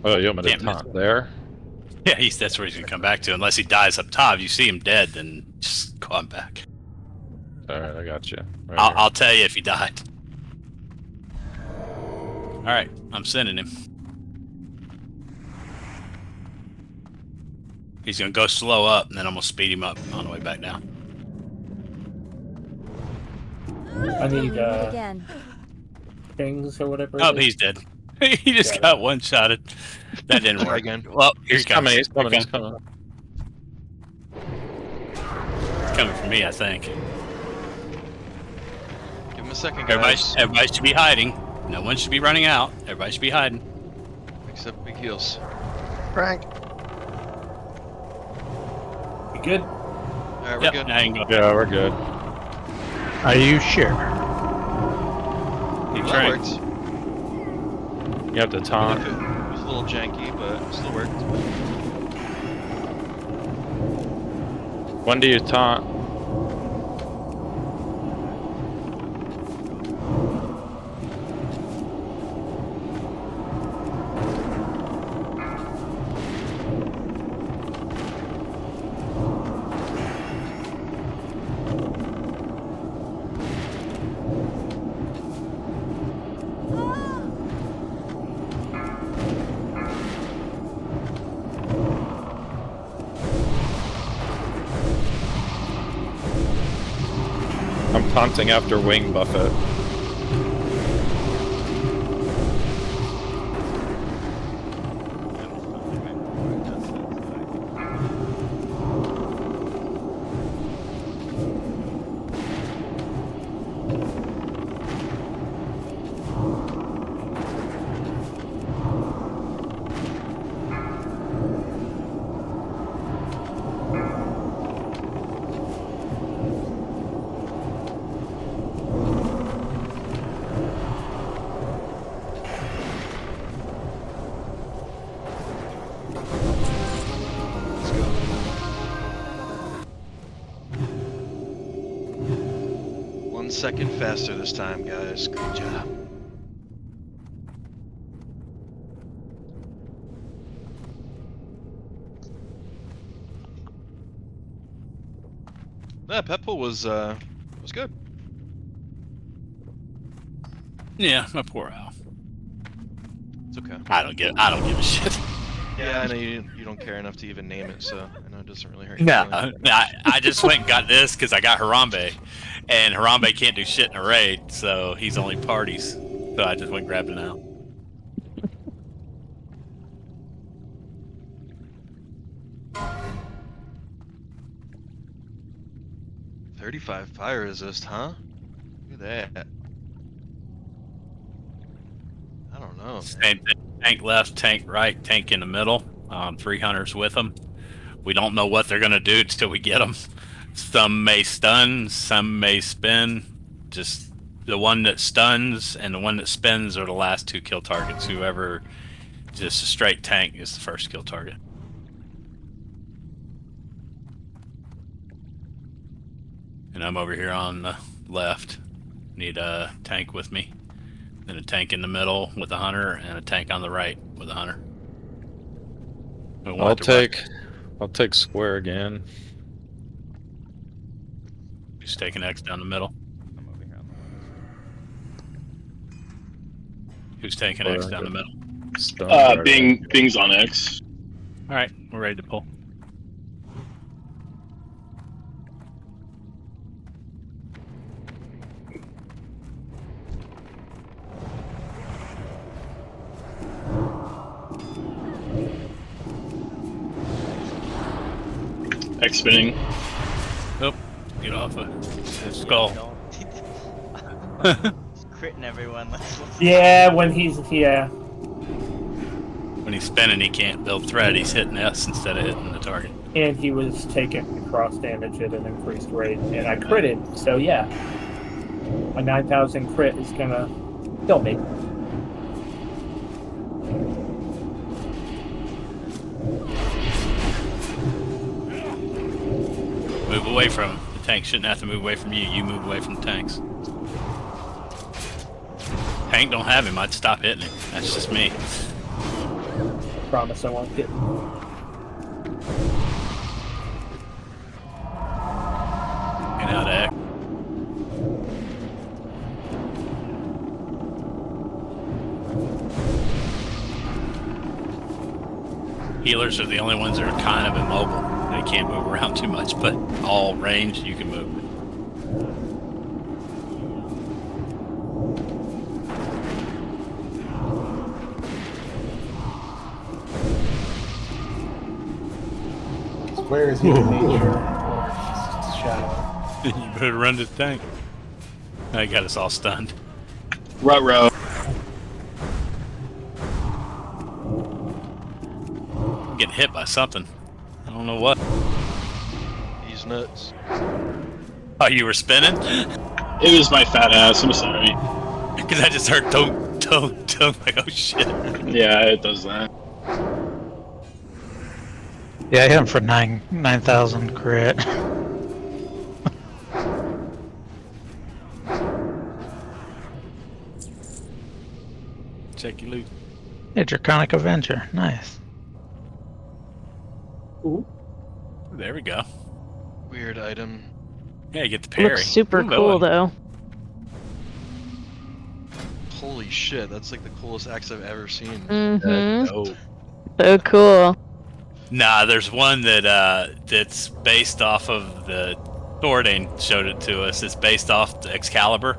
Oh, you want me to Can't miss taunt there? Yeah, that's where he's gonna come back to. Unless he dies up top, you see him dead, then just call him back. Alright, I got you. Right I'll tell you if he died. Alright, I'm sending him. He's gonna go slow up, and then I'm gonna speed him up on the way back down. I need Again. things or whatever. Oh, it is. he's dead. He just got one-shotted. That didn't work. Again. Well, here He's he comes. coming, he's coming, he's coming. He's coming for me, I think. Give him a second, guys. Everybody should be hiding. No one should be running out. Everybody should be hiding. Except big heels. Frank. You good? Alright, we're Yep, good. now you can go. Yeah, we're good. Are you sure? Keep Well, that trying. worked. You have to taunt. It was a little janky, but it still worked. When do you taunt? I'm taunting after Wing Buffet. 1 second faster this time, guys. Great job. That pet pull was good. Yeah, my poor Al. It's okay. I don't give a shit. Yeah, I know you don't care enough to even name it, so I know it doesn't really hurt you. No, I just went and got this because I got Harambe, and Harambe can't do shit in a raid, so he's only parties. So I just went and grabbed it now. $35 fire resist, huh? Look at that. I don't know. Same thing. Tank left, tank right, tank in the middle. 3 hunters with them. We don't know what they're gonna do until we get them. Some may stun, some may spin. Just the one that stuns and the one that spins are the last 2 kill targets. Whoever just a straight tank is the first kill target. And I'm over here on the left. Need a tank with me. Then a tank in the middle with a hunter, and a tank on the right with a hunter. I'll take square again. Who's taking X down the middle? I'm over here on the Who's taking X down the middle? Bing's on X. All right, we're ready to pull. X spinning. Oh, get off a skull. Just critting everyone. Yeah, when he's When he's spinning, he can't build threat. He's hitting S instead of hitting the target. and he was taking cross damage at an increased rate, and I critted. So yeah, a 9,000 crit is gonna kill me. Move away from him. The tank shouldn't have to move away from you. You move away from the tanks. Tank don't have him. I'd stop hitting him. That's just me. I promise I won't get. And out of X. Healers are the only ones that are kind of immobile. They can't move around too much, but all range you can move. Square is either nature or shadow. You better run to the tank. I got us all stunned. Ruh-roh. I'm getting hit by something. I don't know what. He's nuts. Oh, you were spinning? It was my fat ass. I'm sorry. Because I just heard don't, like, oh shit. Yeah, it does that. Yeah, I hit him for 9,000 crit. Check your loot. Hey, Draconic Avenger. Nice. Ooh. There we go. Weird item. Yeah, you get the parry. Looks super Ooh, cool though. Holy shit, that's like the coolest axe I've ever seen. Mm-hmm. So cool. Nah, there's one that that's based off of the Thordain showed it to us. It's based off the Excalibur.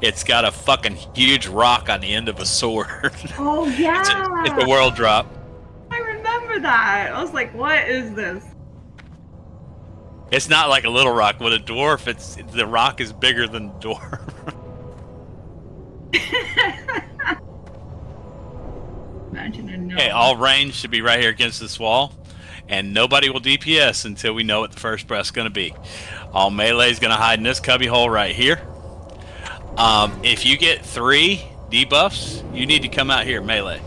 It's got a fucking huge rock on the end of a sword. Oh yeah. It's a world drop. I remember that. I was like, what is this? It's not like a little rock. With a dwarf, the rock is bigger than the dwarf. Imagine a no. Okay, all range should be right here against this wall, and nobody will DPS until we know what the first breath's going to be. All melee is going to hide in this cubby hole right here. If you get 3 debuffs, you need to come out here melee.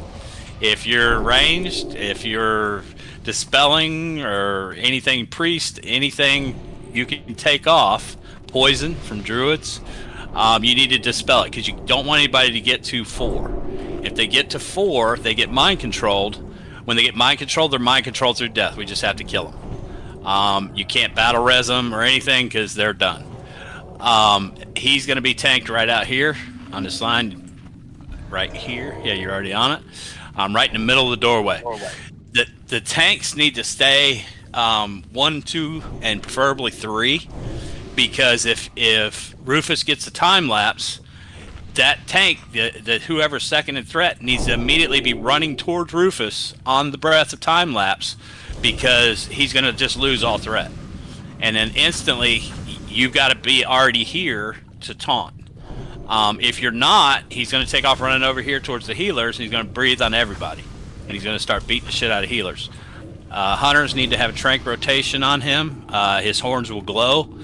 If you're ranged, if you're dispelling or anything priest, anything you can take off, poison from druids, you need to dispel it because you don't want anybody to get to 4. If they get to 4, they get mind controlled. When they get mind controlled, they're mind controlled through death. We just have to kill them. You can't battle res them or anything because they're done. He's going to be tanked right out here on this line. Right here. Yeah, you're already on it. Right in the middle of the doorway. The tanks need to stay 1, 2, and preferably 3, because if Rufus gets a time lapse, that tank, the whoever's second in threat, needs to immediately be running towards Rufus on the breath of time lapse, because he's going to just lose all threat. And then instantly, you've got to be already here to taunt. If you're not, he's going to take off running over here towards the healers, and he's going to breathe on everybody. And he's going to start beating the shit out of healers. Hunters need to have a trank rotation on him. His horns will glow.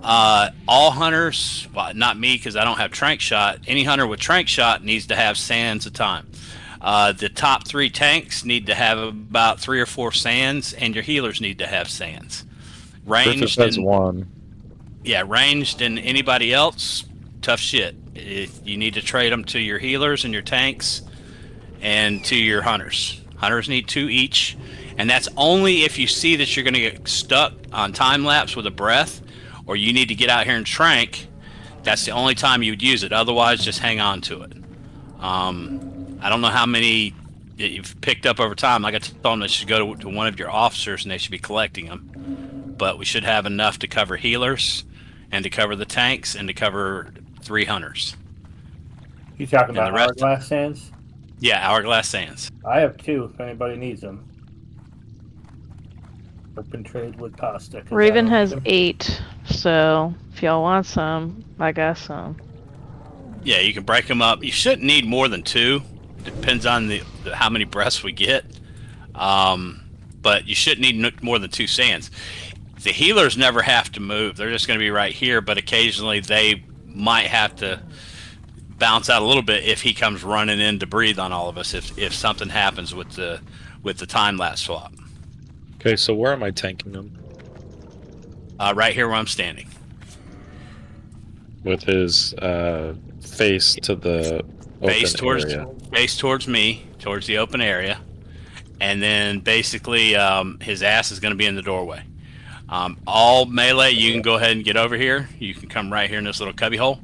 All hunters, well, not me because I don't have trank shot. Any hunter with trank shot needs to have sands of time. The top 3 tanks need to have about 3 or 4 sands, and your healers need to have sands. Ranged has 1. Yeah, ranged and anybody else, tough shit. You need to trade them to your healers and your tanks and to your hunters. Hunters need 2 each, and that's only if you see that you're going to get stuck on time lapse with a breath, or you need to get out here and trank. That's the only time you would use it. Otherwise, just hang on to it. I don't know how many you've picked up over time. Like I told them, they should go to one of your officers and they should be collecting them. But we should have enough to cover healers and to cover the tanks and to cover 3 hunters. You talking about hourglass sands? Yeah, hourglass sands. I have 2 if anybody needs them. Open trade with pasta. Raven has 8, so if y'all want some, I got some. Yeah, you can break them up. You shouldn't need more than 2. Depends on how many breaths we get. But you shouldn't need more than 2 sands. The healers never have to move. They're just going to be right here, but occasionally they might have to bounce out a little bit if he comes running in to breathe on all of us, if something happens with the time lapse swap. Okay, so where am I tanking them? Right here where I'm standing. With his face to the open area. Face towards me, towards the open area, and then basically his ass is going to be in the doorway. All melee, you can go ahead and get over here. You can come right here in this little cubby hole.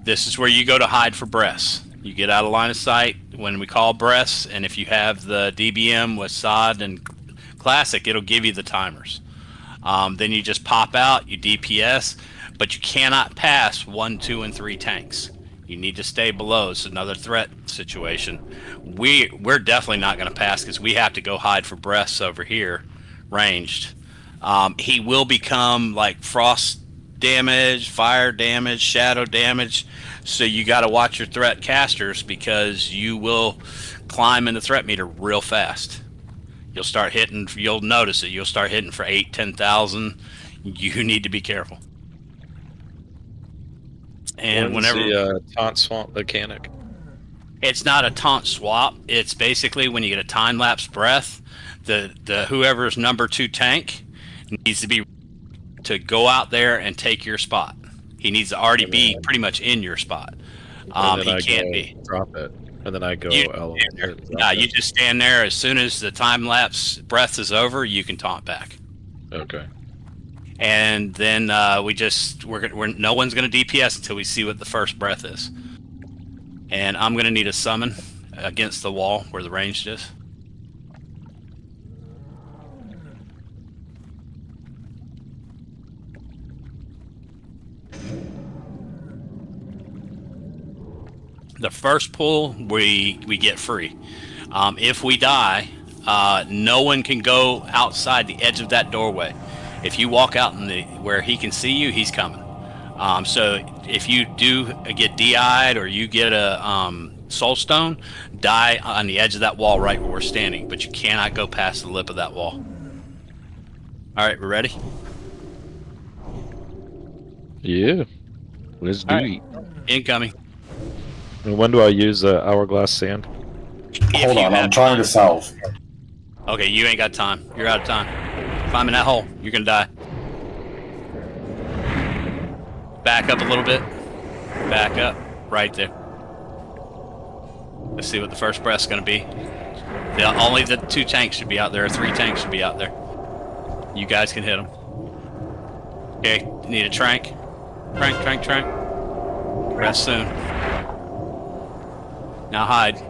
This is where you go to hide for breaths. You get out of line of sight when we call breaths, and if you have the DBM with SOD and Classic, it'll give you the timers. Then you just pop out, you DPS, but you cannot pass 1, 2, and 3 tanks. You need to stay below. It's another threat situation. We're definitely not going to pass because we have to go hide for breaths over here, ranged. He will become like frost damage, fire damage, shadow damage. So you got to watch your threat casters because you will climb in the threat meter real fast. You'll start hitting. You'll notice it. You'll start hitting for 8,000, 10,000. You need to be careful. And When's whenever the taunt swamp mechanic? It's not a taunt swap. It's basically when you get a time lapse breath, the whoever's number 2 tank needs to be to go out there and take your spot. He needs to already be pretty much in your spot. He can't be. Drop it, and then I go. You just stand there. As soon as the time lapse breath is over, you can taunt back. Okay. And then no one's going to DPS until we see what the first breath is. And I'm going to need a summon against the wall where the ranged is. The first pull we get free. If we die, no one can go outside the edge of that doorway. If you walk out in where he can see you, he's coming. So if you do get DI'd or you get a soul stone, die on the edge of that wall right where we're standing. But you cannot go past the lip of that wall. All right, we're ready? Yeah. Let's do it. Incoming. And when do I use hourglass sand? Hold on, I'm trying to solve. Okay, you ain't got time. You're out of time. Climb in that hole. You're gonna die. Back up a little bit. back up. Right there. Let's see what the first breath's going to be. Only the 2 tanks should be out there, or 3 tanks should be out there. You guys can hit them. Okay, need a trank. Trank. Rest soon. Now hide.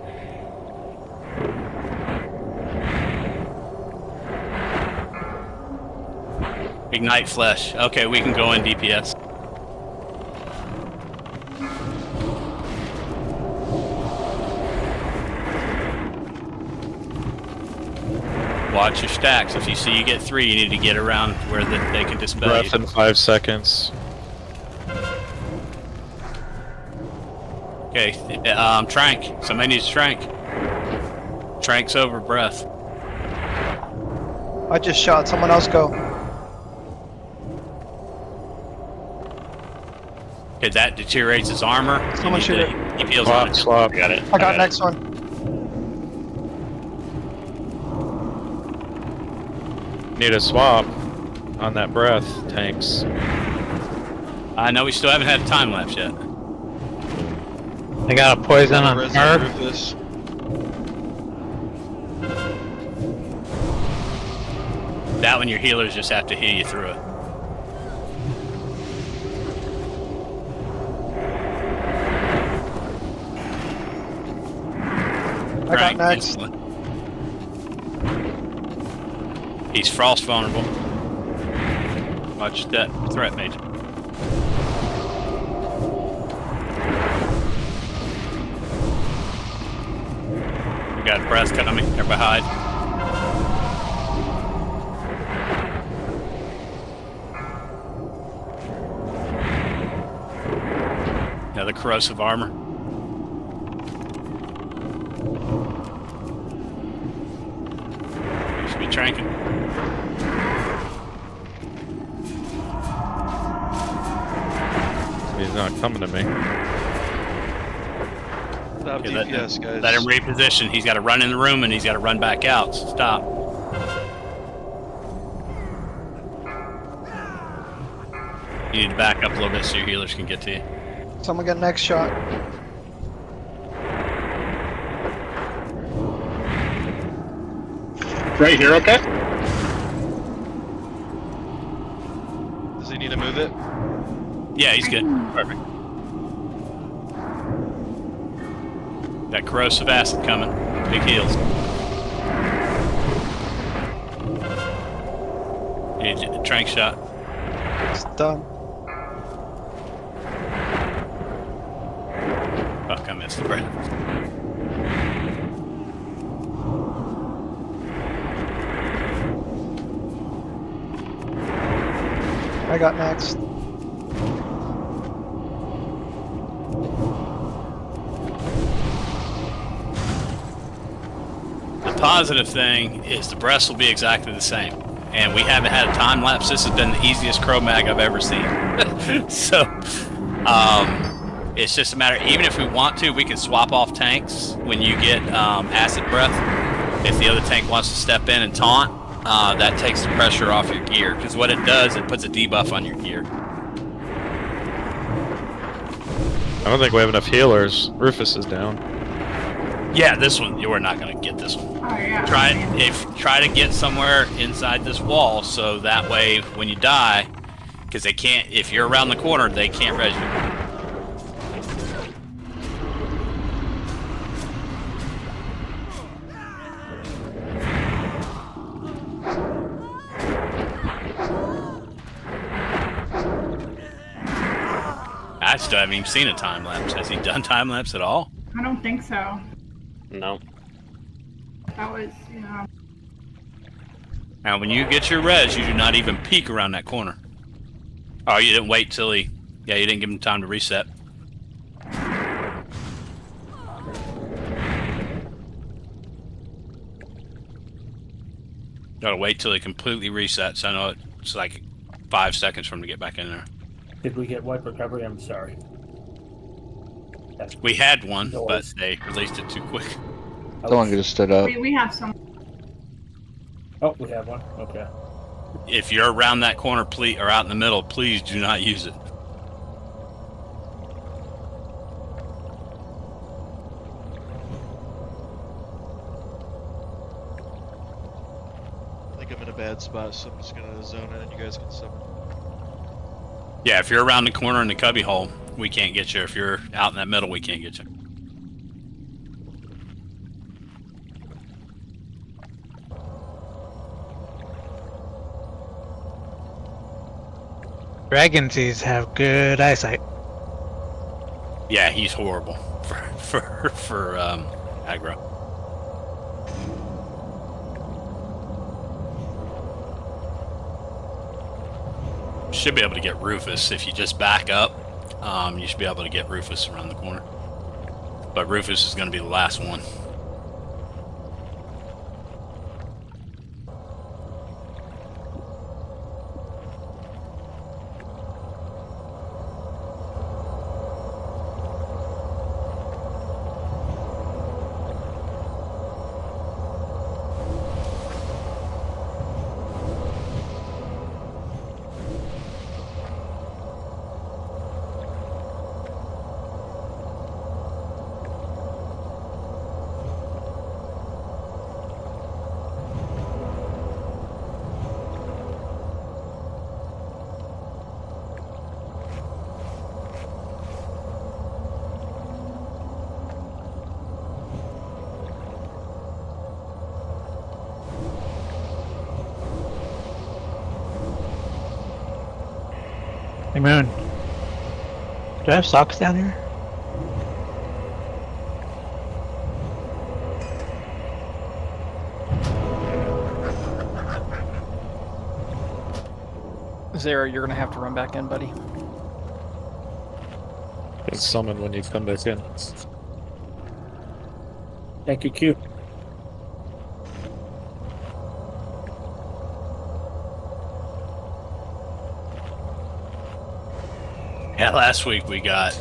Ignite flesh. Okay, we can go in DPS. Watch your stacks. If you see you get 3, you need to get around where they can dispel Breath you. in 5 seconds. Okay, trank. Somebody needs trank. Trank's over breath. I just shot. Someone else go. Okay, that deteriorates his armor. Someone shoot it. He feels on it. Swap. Got it. I got next one. Need a swap on that breath tanks. I know we still haven't had a time lapse yet. I got a poison on Earth. Rufus. That one, your healers just have to heal you through it. I got next. Instantly. He's frost vulnerable. Watch that threat mage. We got breath coming. Everybody hide. Another corrosive armor. Should be tranking. He's not coming to me. Stop Okay, DPS, guys. Let him reposition. He's got to run in the room and he's got to run back out. So stop. You need to back up a little bit so your healers can get to you. Someone get next shot. Right here, okay? Does he need to move it? Yeah, he's good. Perfect. That corrosive acid coming. Big heals. You need a trank shot. It's done. Fuck, I missed the breath. I got next. The positive thing is the breaths will be exactly the same. And we haven't had a time lapse. This has been the easiest Crow Mag I've ever seen. So, it's just a matter, even if we want to, we can swap off tanks when you get acid breath. If the other tank wants to step in and taunt, that takes the pressure off your gear. Because what it does, it puts a debuff on your gear. I don't think we have enough healers. Rufus is down. Yeah, this one, you are not going to get this one. Oh, yeah. Try to get somewhere inside this wall, so that way when you die, because they can't, if you're around the corner, they can't res you. I still haven't even seen a time lapse. Has he done time lapse at all? I don't think so. No. That was, you know. Now, when you get your res, you do not even peek around that corner. Oh, you didn't wait till he... Yeah, you didn't give him time to reset. Gotta wait till he completely resets. I know it's like 5 seconds for him to get back in there. Did we get wipe recovery? I'm sorry. We had one, but they released it too quick. Someone just stood up. We have some. Oh, we have one. Okay. If you're around that corner, please, or out in the middle, please do not use it. like I'm in a bad spot, so I'm just gonna zone in and you guys can summon. Yeah, if you're around the corner in the cubby hole, we can't get you. If you're out in that middle, we can't get you. Dragonseas have good eyesight. Yeah, he's horrible for aggro. Should be able to get Rufus if you just back up. You should be able to get Rufus around the corner. But Rufus is going to be the last one. Hey Moon, do I have socks down here? Zara, you're gonna have to run back in, buddy. Get summoned when you come back in. Thank you, Q. Yeah, last week we got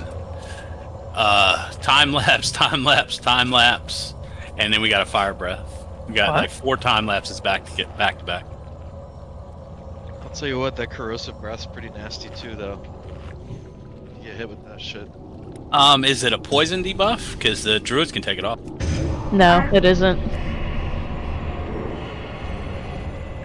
time lapse, and then we got a fire breath. We got like 4 time lapses back to back. I'll tell you what, that corrosive breath's pretty nasty too, though. You get hit with that shit. Is it a poison debuff? Because the druids can take it off. No, it isn't.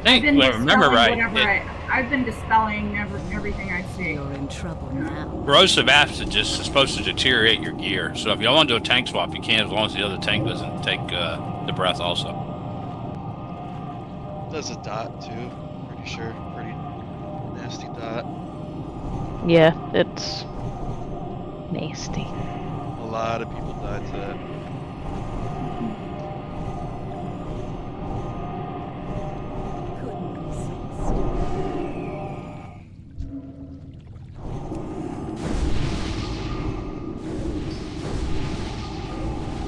I think, if I remember right. I've been dispelling everything I see. You're in trouble now. Corrosive acid just is supposed to deteriorate your gear. So if y'all want to do a tank swap, you can, as long as the other tank doesn't take the breath also. Does a dot too, pretty sure. Pretty nasty dot. Yeah, it's nasty. A lot of people died to that.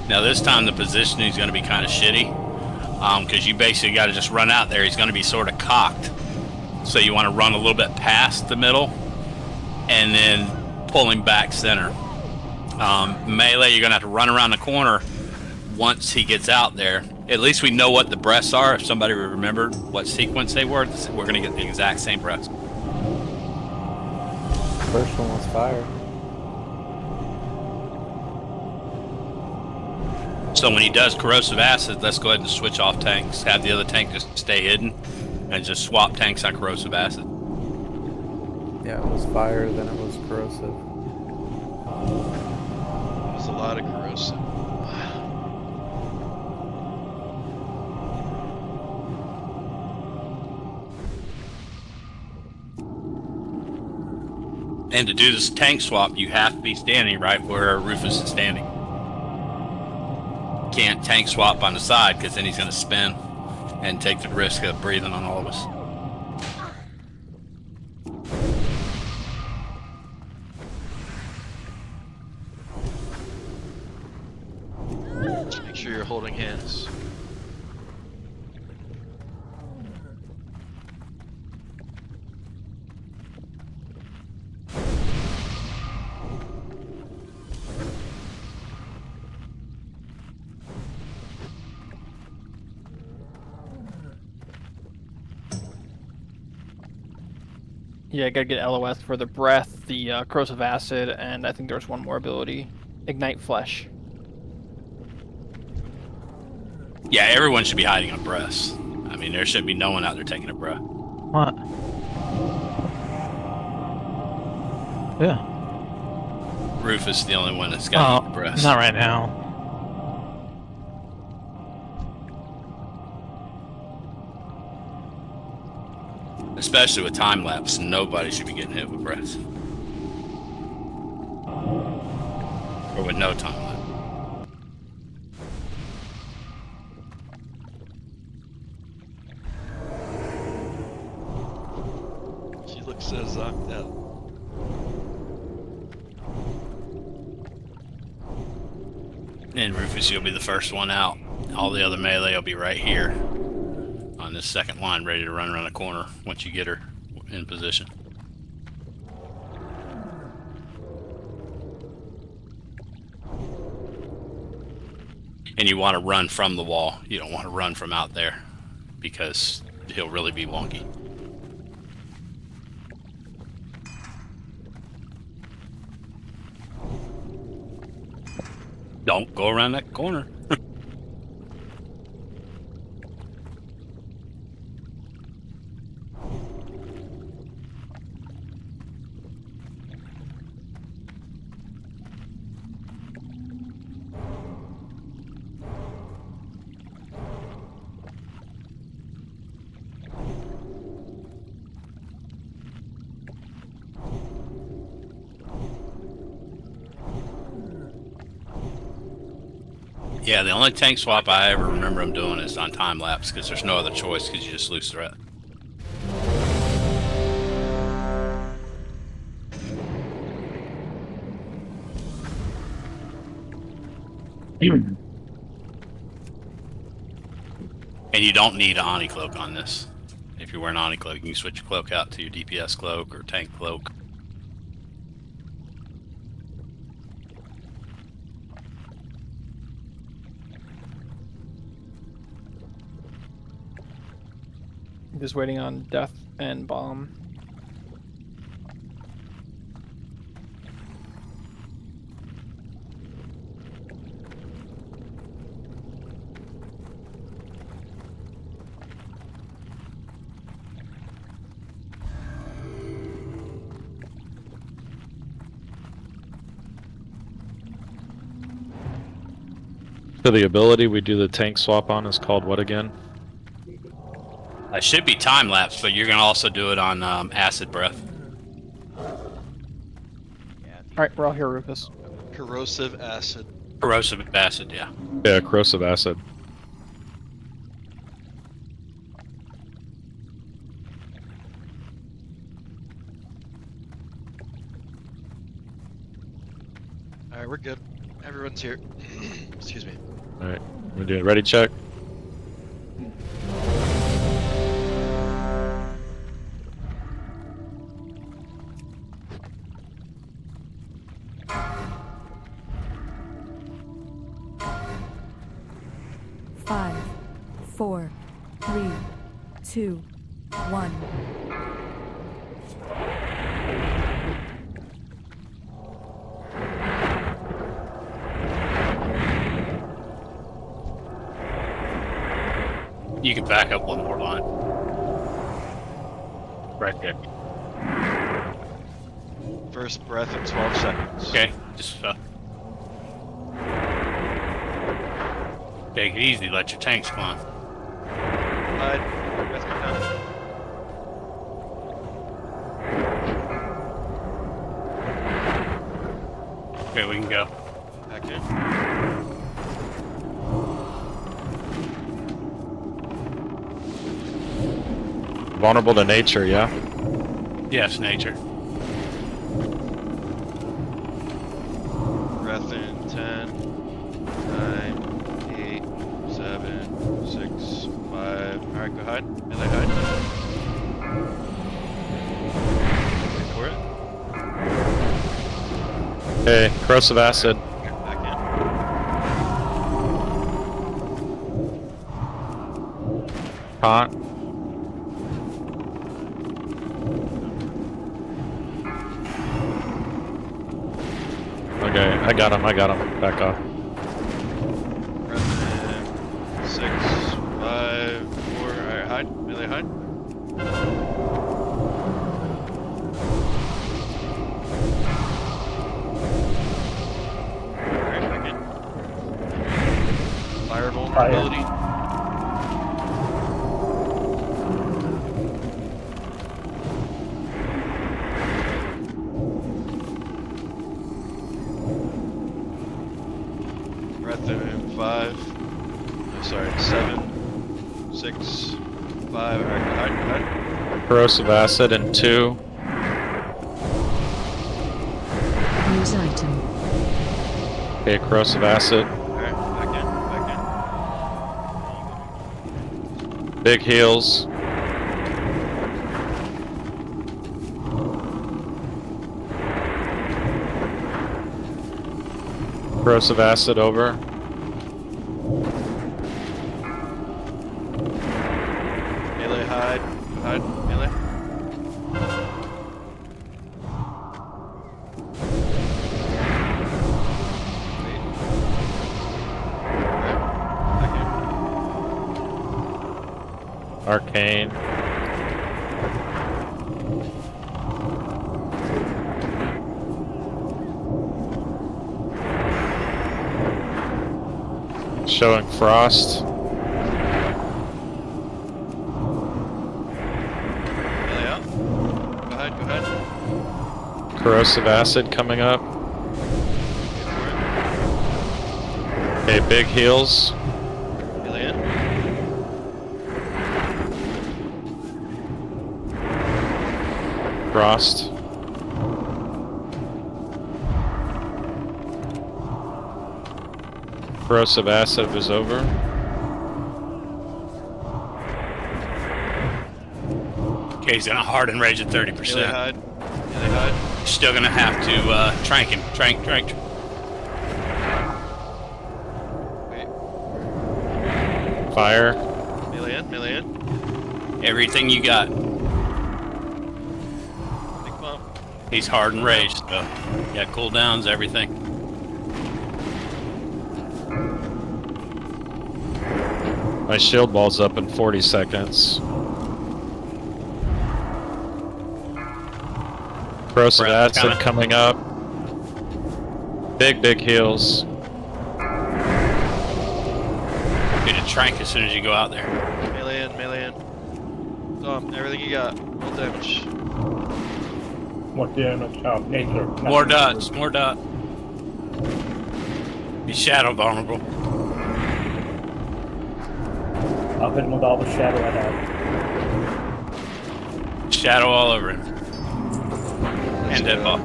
Now this time the positioning is going to be kind of shitty, because you basically got to just run out there. He's going to be sort of cocked, so you want to run a little bit past the middle, and then pull him back center. Melee, you're going to have to run around the corner once he gets out there. At least we know what the breaths are. If somebody remembered what sequence they were, we're going to get the exact same breaths. First one was fire. So when he does corrosive acid, let's go ahead and switch off tanks. Have the other tank just stay hidden, and just swap tanks on corrosive acid. Yeah, it was fire, then it was corrosive. It was a lot of corrosive. And to do this tank swap, you have to be standing right where Rufus is standing. Can't tank swap on the side, because then he's going to spin and take the risk of breathing on all of us. Just make sure you're holding hands. Yeah, I gotta get LOS for the breath, the corrosive acid, and I think there's one more ability. Ignite flesh. Yeah, everyone should be hiding on breaths. I mean, there should be no one out there taking a breath. What? Yeah. Rufus is the only one that's got Oh, a breath. not right now. Especially with time lapse, nobody should be getting hit with breath. Or with no time lapse. She looks so zonked out. And Rufus, you'll be the first one out. All the other melee will be right here on this second line, ready to run around the corner once you get her in position. And you want to run from the wall. You don't want to run from out there because he'll really be wonky. Don't go around that corner. Yeah, the only tank swap I ever remember him doing is on time lapse because there's no other choice because you just lose threat. And you don't need an Oni cloak on this. If you're wearing Oni cloak, you can switch your cloak out to your DPS cloak or tank cloak. Just waiting on death and bomb. So the ability we do the tank swap on is called what again? It should be time lapse, but you're gonna also do it on acid breath. Alright, we're all here, Rufus. Corrosive acid. Corrosive acid, yeah. Yeah, corrosive acid. Alright, we're good. Everyone's here. Excuse me. Alright, we're doing ready check. Five, 4, 3, 2, 1. You can back up one more line. Right there. First breath in 12 seconds. Okay, just take it easy, let your tanks come on. Breath come down. Okay, we can go. Back in. Vulnerable to nature, yeah? Yes, nature. Breath in 10, 9, 8, 7, 6, 5. Alright, go hide. Melee hide. Wait for it. Hey, corrosive acid. Back in. Hot. Okay, I got him. Back off. Breath in 6, 5, 4. Alright, Melee hide. Alright, back in. Fire vulnerability. Breath in 5. No, sorry, 7, 6, 5. Alright, hide. Corrosive acid in 2. Use item. Okay, corrosive acid. Alright, back in. Big heals. Corrosive acid over. Melee hide. Melee. Wait. Alright, back in. Arcane. Showing frost. Melee out. Go ahead. Corrosive acid coming up. Okay, big heals. Melee in. Frost. Corrosive acid is over. Okay, he's gonna harden rage at 30%. Melee hide. Still gonna have to trank him. Trank. Wait. Fire. Melee in. Everything you got. Big bump. He's hardened rage, so yeah, cooldowns, everything. My shield ball's up in 40 seconds. Corrosive acid coming up. Big heals. Get a trank as soon as you go out there. Melee in. Dom, everything you got. Roll damage. What damage? Oh, nature. More dots. Be shadow vulnerable. I'll hit him with all the shadow I have. Shadow all over him. And dead ball.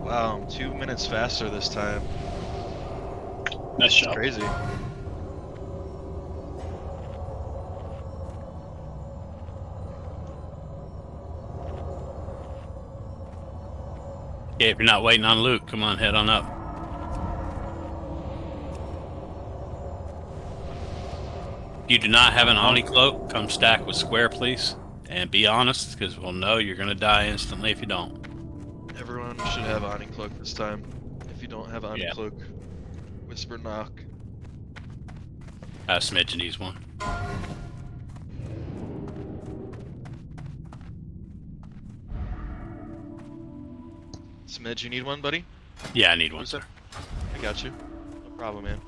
Wow, I'm 2 minutes faster this time. Nice shot. Crazy. Okay, if you're not waiting on Luke, come on, head on up. If you do not have an Oni cloak, come stack with Square, please. And be honest, because we'll know you're going to die instantly if you don't. Everyone should have Oni Cloak this time. If you don't have Oni Cloak, Whisper Knock. Smidge needs one. Smidge, you need one, buddy? Yeah, I need one, sir. I got you. No problem, man.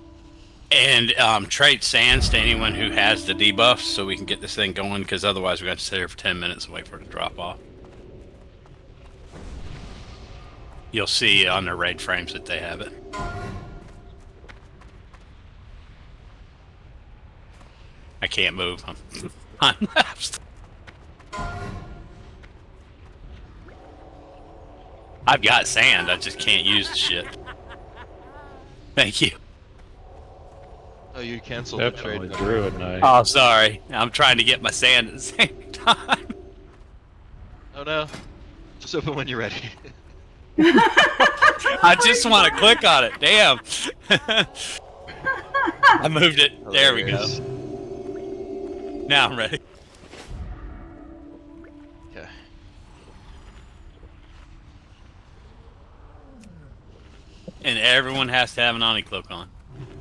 And trade sands to anyone who has the debuffs so we can get this thing going, because otherwise we're going to sit here for 10 minutes and wait for it to drop off. You'll see on their raid frames that they have it. I can't move. I'm left. I've got sand, I just can't use the shit. Thank you. Oh, you canceled the trade. Druid Knight. Oh, sorry. I'm trying to get my sand at the same time. Oh no. Just open when you're ready. I just want to click on it. Damn. I moved it. There we go. Now I'm ready. Okay. And everyone has to have an Oni cloak on.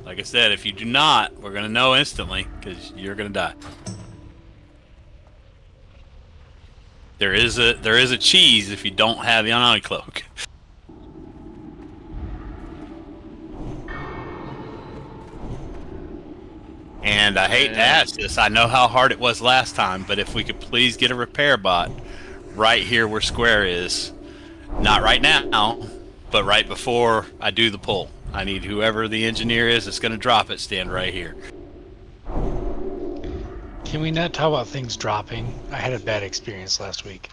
Like I said, if you do not, we're gonna know instantly because you're gonna die. There is a cheese if you don't have the Unholy Cloak. And I hate to ask this, I know how hard it was last time, but if we could please get a repair bot right here where Square is. Not right now, but right before I do the pull. I need whoever the engineer is that's going to drop it stand right here. Can we not talk about things dropping? I had a bad experience last week.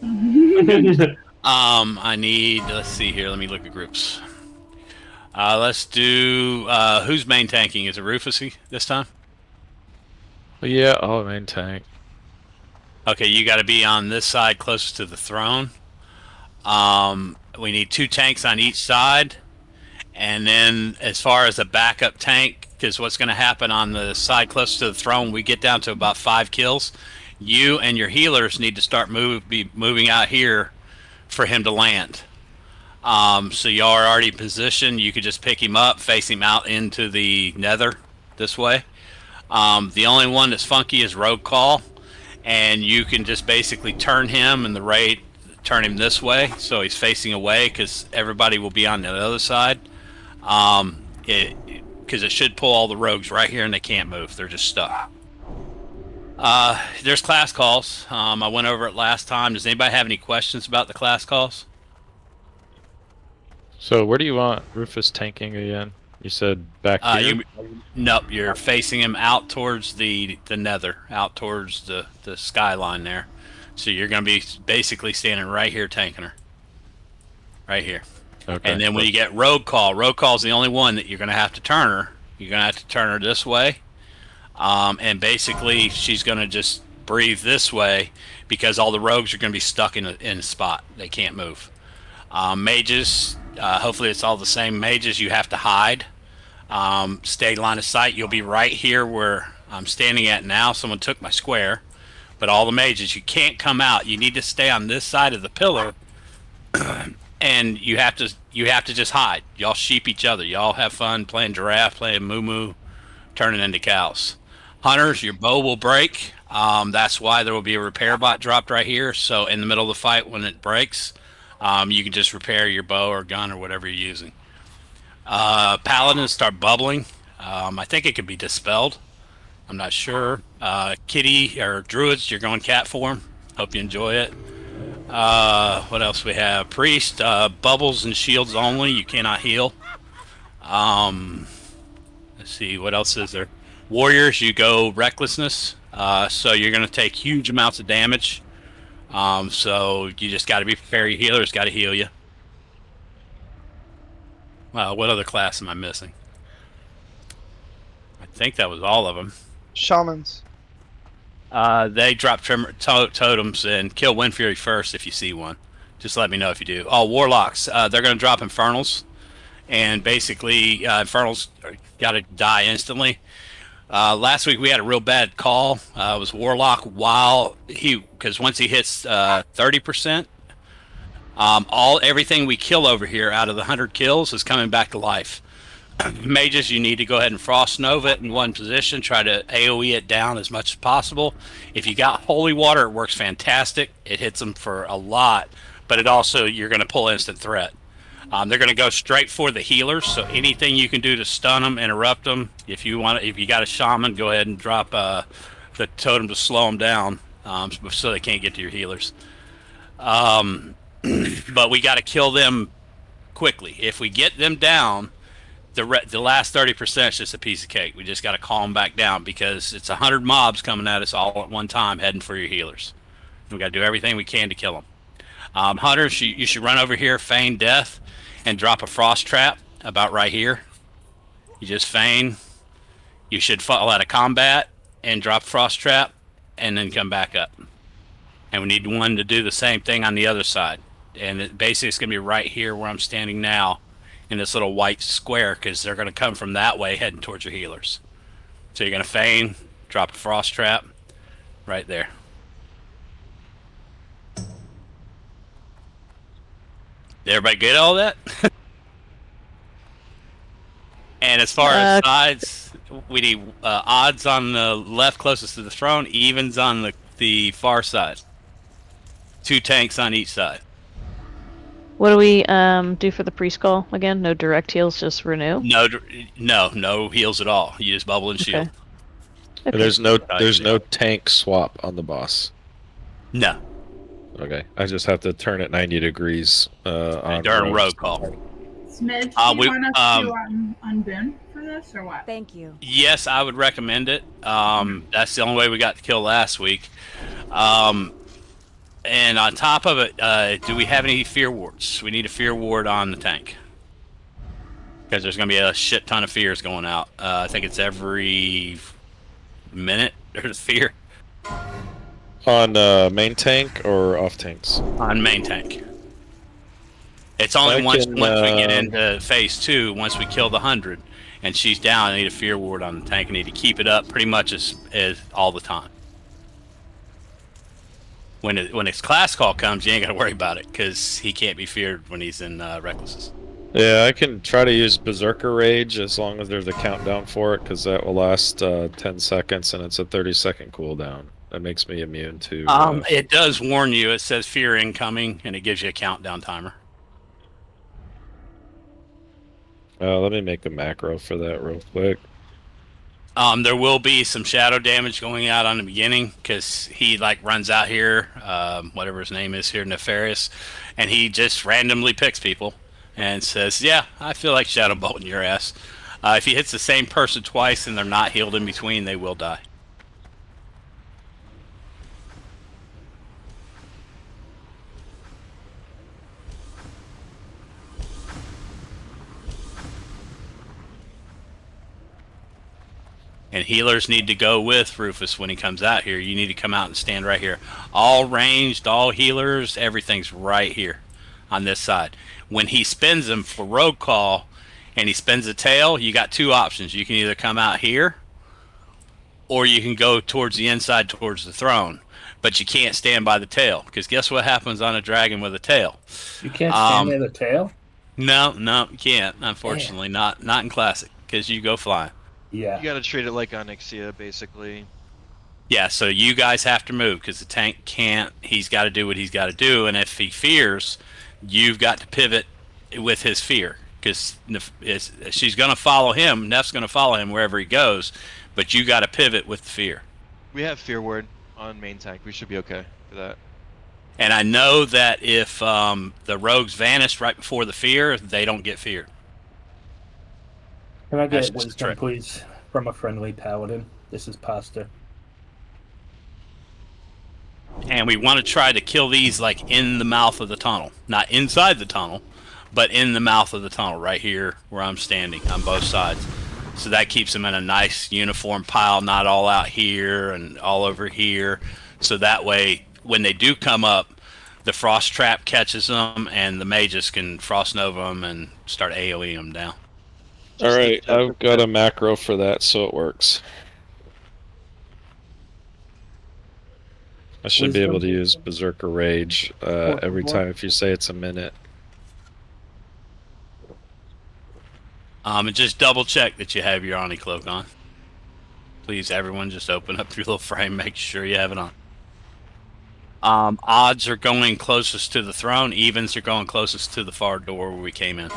I need, let's see here, let me look at groups. Let's do, who's main tanking? Is it Rufusy this time? Yeah, I'll main tank. Okay, you got to be on this side closest to the throne. We need 2 tanks on each side. And then as far as a backup tank, because what's going to happen on the side closest to the throne, we get down to about 5 kills. You and your healers need to start moving out here for him to land. So y'all are already positioned. You could just pick him up, face him out into the nether this way. The only one that's funky is Rogue Call, and you can just basically turn him and the raid, turn him this way so he's facing away because everybody will be on the other side. Because it should pull all the rogues right here and they can't move. They're just stuck. There's class calls. I went over it last time. Does anybody have any questions about the class calls? So where do you want Rufus tanking again? You said back here? Nope, you're facing him out towards the nether, out towards the skyline there. So you're going to be basically standing right here tanking her. Right here. Okay. And then when you get Rogue Call's the only one that you're going to have to turn her. You're going to have to turn her this way. And basically she's going to just breathe this way because all the rogues are going to be stuck in a spot. They can't move. Mages, hopefully it's all the same mages. You have to hide. Stay line of sight. You'll be right here where I'm standing at now. Someone took my square. But all the mages, you can't come out. You need to stay on this side of the pillar. And you have to just hide. Y'all sheep each other. Y'all have fun playing giraffe, playing moo-moo, turning into cows. Hunters, your bow will break. That's why there will be a repair bot dropped right here. So in the middle of the fight when it breaks, you can just repair your bow or gun or whatever you're using. Paladins start bubbling. I think it could be dispelled. I'm not sure. Kitty or Druids, you're going cat form. Hope you enjoy it. What else we have? Priest, bubbles and shields only. You cannot heal. Let's see, what else is there? Warriors, you go recklessness. So you're going to take huge amounts of damage. So you just got to be prepared. Your healer's got to heal you. What other class am I missing? I think that was all of them. Shamans. They drop totems and kill Wind Fury first if you see one. Just let me know if you do. Oh, Warlocks. They're going to drop Infernals. And basically, Infernals got to die instantly. Last week we had a real bad call. It was Warlock because once he hits 30%, everything we kill over here out of the 100 kills is coming back to life. Mages, you need to go ahead and Frost Nova it in one position. Try to AoE it down as much as possible. If you got Holy Water, it works fantastic. It hits them for a lot, but it also, you're going to pull instant threat. They're going to go straight for the healers, so anything you can do to stun them, interrupt them. If you got a shaman, go ahead and drop the totem to slow them down, so they can't get to your healers. But we got to kill them quickly. If we get them down, the last 30% is just a piece of cake. We just got to calm back down because it's 100 mobs coming at us all at one time, heading for your healers. We got to do everything we can to kill them. Hunters, you should run over here, feign death, and drop a frost trap about right here. You just feign. You should fall out of combat and drop frost trap, and then come back up. And we need one to do the same thing on the other side. And basically, it's going to be right here where I'm standing now, in this little white square, because they're going to come from that way heading towards your healers. So you're going to feign, drop a frost trap right there. Did everybody get all that? And as far as sides, we need odds on the left closest to the throne, evens on the far side. 2 tanks on each side. What do we do for the pre-skull again? No direct heals, just renew. No heals at all. You just bubble and shield. Okay. There's no tank swap on the boss. No. Okay, I just have to turn it 90 degrees on during road call. Smidge, do you want us to unbin for this or what? Thank you. Yes, I would recommend it. That's the only way we got to kill last week. And on top of it, do we have any fear wards? We need a fear ward on the tank. Because there's going to be a shit ton of fears going out. I think it's every minute there's a fear. On main tank or off tanks? On main tank. It's only once we get into phase 2, once we kill the 100, and she's down, I need a fear ward on the tank. I need to keep it up pretty much as all the time. When its class call comes, you ain't got to worry about it, because he can't be feared when he's in Recklesses. Yeah, I can try to use Berserker Rage as long as there's a countdown for it, because that will last 10 seconds, and it's a 30-second cooldown. That makes me immune to... It does warn you. It says fear incoming, and it gives you a countdown timer. Let me make a macro for that real quick. There will be some shadow damage going out on the beginning, because he runs out here, whatever his name is here, Nefarious, and he just randomly picks people and says, yeah, I feel like shadow bolting your ass. If he hits the same person twice and they're not healed in between, they will die. And healers need to go with Rufus when he comes out here. You need to come out and stand right here. All ranged, all healers, everything's right here on this side. When he spins them for road call and he spins a tail, you got 2 options. You can either come out here or you can go towards the inside towards the throne. But you can't stand by the tail, because guess what happens on a dragon with a tail? You can't stand by the tail? No, you can't, unfortunately. Not in Classic, because you go flying. Yeah. You gotta treat it like Onyxia, basically. Yeah, so you guys have to move, because the tank can't. He's got to do what he's got to do, and if he fears, you've got to pivot with his fear, because she's going to follow him. Neff's going to follow him wherever he goes, but you got to pivot with the fear. We have fear ward on main tank. We should be okay for that. And I know that if the rogues vanish right before the fear, they don't get feared. Can I get wisdom, please, from a friendly paladin? This is pasta. And we want to try to kill these in the mouth of the tunnel. Not inside the tunnel, but in the mouth of the tunnel, right here where I'm standing on both sides. So that keeps them in a nice uniform pile, not all out here and all over here. So that way, when they do come up, the frost trap catches them, and the mages can frost nova them and start AoEing them down. Alright, I've got a macro for that, so it works. I should be able to use Berserker Rage every time if you say it's a minute. And just double check that you have your Oni cloak on. Please, everyone, just open up your little frame, make sure you have it on. Odds are going closest to the throne, evens are going closest to the far door where we came in.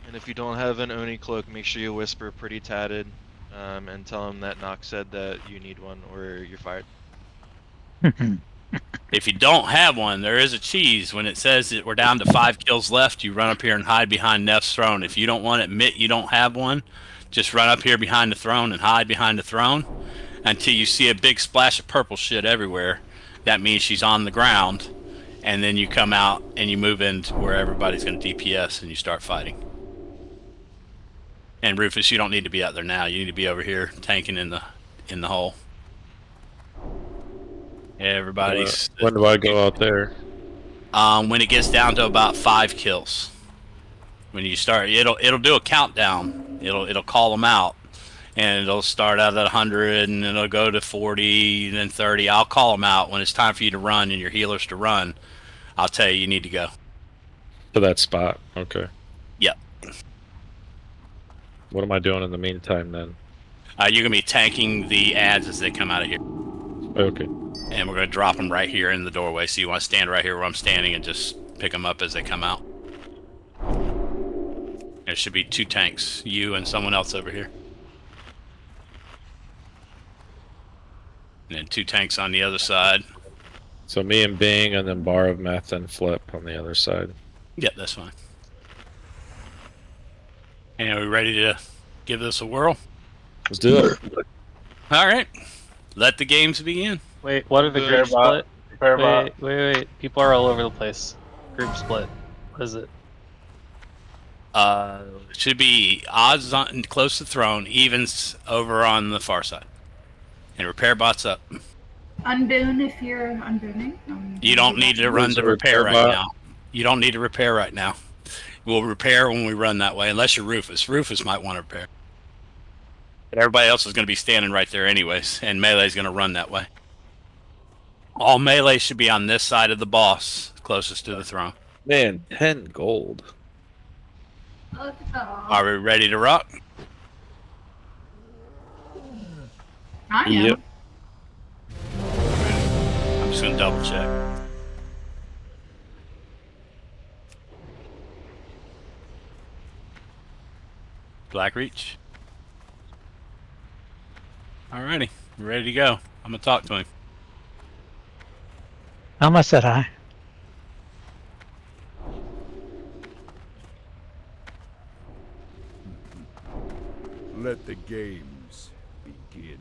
And if you don't have an Oni cloak, make sure you whisper pretty tatted, and tell him that Nox said that you need one or you're fired. If you don't have one, there is a cheese. When it says that we're down to 5 kills left, you run up here and hide behind Neff's throne. If you don't want to admit you don't have one, just run up here behind the throne and hide behind the throne until you see a big splash of purple shit everywhere. That means she's on the ground, and then you come out and you move into where everybody's going to DPS and you start fighting. And Rufus, you don't need to be out there now. You need to be over here tanking in the hole. Everybody's. When do I go out there? When it gets down to about 5 kills. When you start, it'll do a countdown. It'll call them out, and it'll start out at 100, and it'll go to 40, and then 30. I'll call them out when it's time for you to run and your healers to run. I'll tell you need to go. To that spot. Okay. Yep. What am I doing in the meantime then? You're gonna be tanking the ads as they come out of here. Okay. And we're gonna drop them right here in the doorway. So you want to stand right here where I'm standing and just pick them up as they come out. There should be 2 tanks, you and someone else over here. And then 2 tanks on the other side. So me and Bing, and then Bar of Meth and Flip on the other side. Yep, that's fine. And are we ready to give this a whirl? Let's do it. All right. Let the games begin. Wait, what are the group split? Wait. People are all over the place. Group split. What is it? It should be odds on close to throne, evens over on the far side. And repair bots up. Unboon if you're unbooning. You don't need to run to repair right now. You don't need to repair right now. We'll repair when we run that way, unless you're Rufus. Rufus might want to repair. But everybody else is going to be standing right there anyways, and Melee's going to run that way. All melee should be on this side of the boss, closest to the throne. Man, 10 gold. Are we ready to rock? I am. Yep. I'm just going to double check. Blackreach. Alrighty, we're ready to go. I'm going to talk to him. Alma said hi. Let the games begin.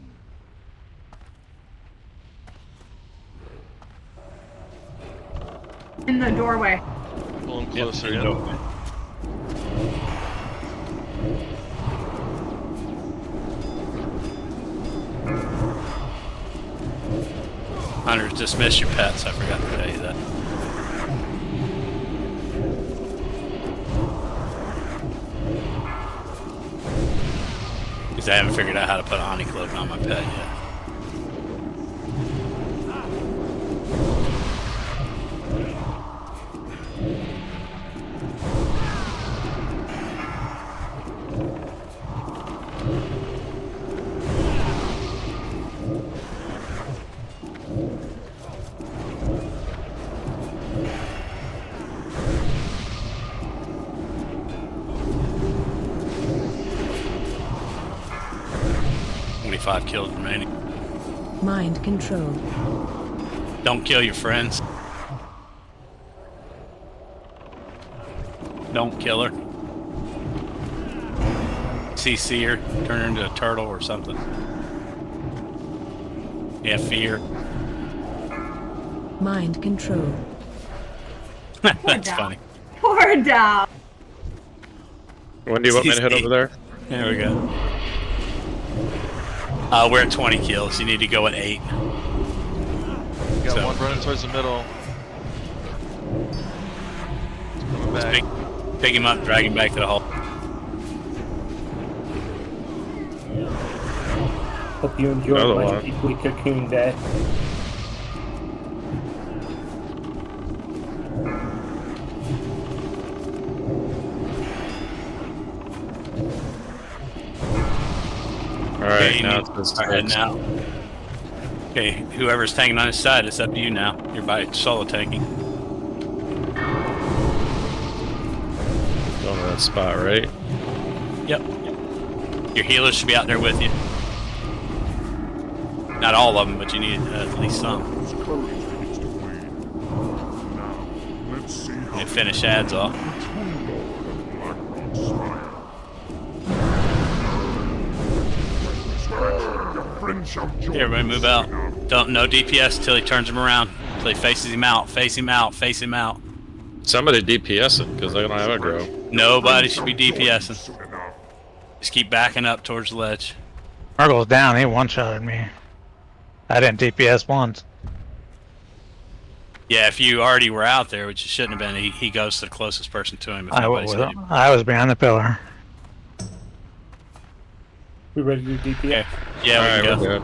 In the doorway. Pull him closer, yeah. Hunters, dismiss your pets. I forgot to tell you that. Because I haven't figured out how to put Oni Cloak on my pet yet. Kills remaining. Mind control. Don't kill your friends. Don't kill her. CC her, turn her into a turtle or something. Yeah, fear. Mind control. That's funny. Poor Dow. When do you want me to head over there? There we go. We're at 20 kills. You need to go at 8. Got one running towards the middle. Coming back. Pick him up, drag him back to the hole. Hope you enjoyed my deeply cocoon day. Alright, Okay, now it's this now. Okay, whoever's tanking on his side, it's up to you now. You're by solo tanking. Going to that spot, right? Yep. Your healers should be out there with you. Not all of them, but you need at least some. And finish ads off. Here, everybody move out. No DPS until he turns him around. Until he faces him out. Face him out. Face him out. Somebody DPSing, because I don't have aggro. Nobody should be DPSing. Just keep backing up towards the ledge. Murgle's down, he one-shotted me. I didn't DPS once. Yeah, if you already were out there, which you shouldn't have been, he goes to the closest person to him. If nobody's hit him. I was behind the pillar. We ready to do DPS? Yeah, we can go. Good.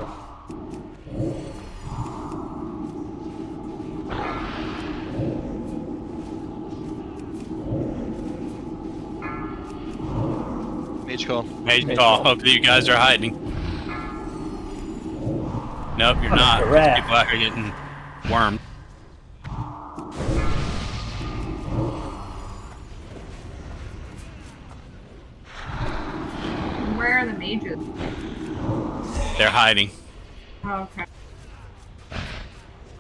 Mage call. Mage call. Hopefully you guys are hiding. Nope, you're not. Correct. People out here getting wormed. Where are the mages? They're hiding. Oh, okay.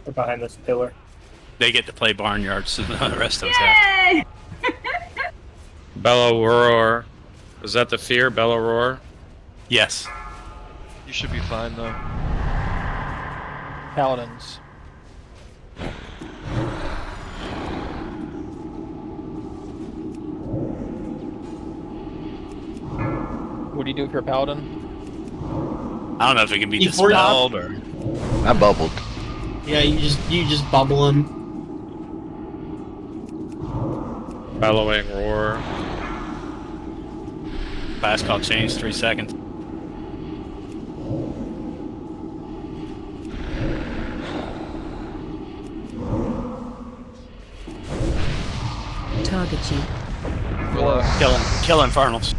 They're behind this pillar. They get to play barnyard, so the rest of us have. Yay! Bellow Roar. Is that the fear? Bellow Roar? Yes. You should be fine though. Paladins. What do you do if you're a paladin? I don't know if it can be Before you- dispelled or. I bubbled. Yeah, you just bubble him. Bellowing Roar. Last call change, 3 seconds. Target you. Kill Infernals.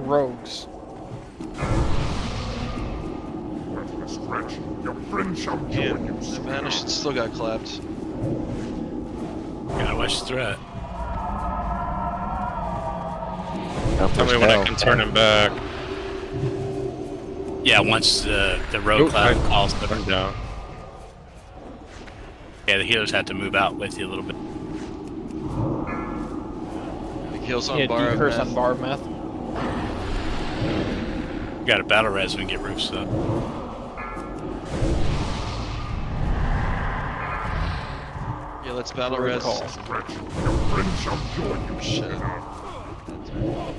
Rogues. Worthless wretch, your friend shall Yeah, join you the soon. banished still got clapped. Gotta watch the threat. Tell me when I can turn him back. Yeah, once the rogue cloud calls the Turn down. Yeah, the healers have to move out with you a little bit. The heals on Yeah, bar. decurse on bar of meth. You got a battle res and get roofs up. Yeah, let's battle Rogue res. call. Wretch, your friend shall join you Shit. soon enough.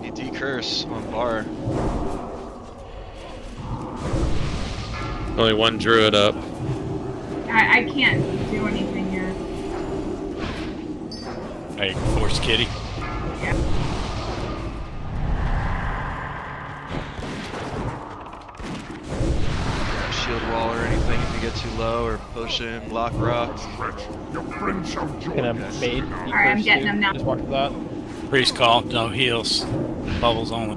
He decurse on bar. Only one druid up. I can't do anything yet. Hey, force kitty. Yeah. Shield wall or anything if you get too low, or potion, lock rock. Wretch, your friend shall join Gonna you maid. soon enough. Alright, I'm decurse getting you. them now. Just watch for that. Priest call, no heals. Bubbles only.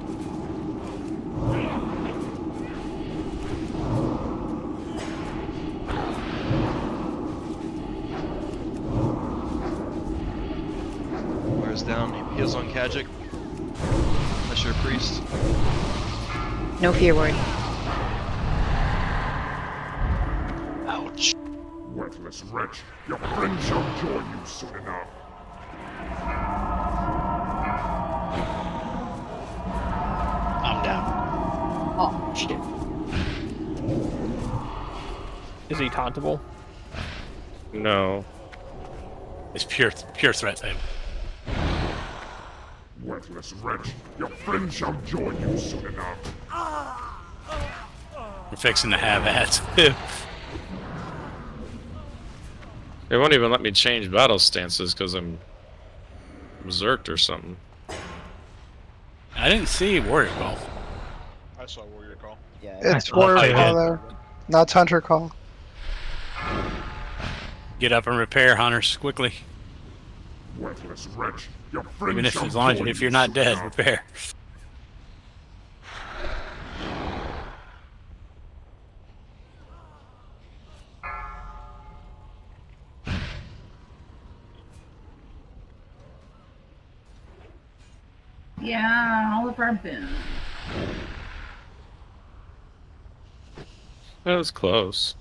Where's down? Heals on Kajic. Unless you're a priest. No fear word. Ouch. Worthless wretch, your friend shall join you soon enough. I'm down. Oh, Shit. Is he tauntable? No. It's pure threat thing. Worthless wretch, your friend shall join you soon enough. We're fixing to have ads too. They won't even let me change battle stances because I'm berserked or something. I didn't see warrior call. I saw warrior call. Yeah. It's I'll warrior fight call it. there. Not hunter call. Get up and repair, hunters, quickly. Worthless wretch, your friend Even if shall as long as join if you you're not soon dead, enough. repair. yeah, all of our boons. That was close.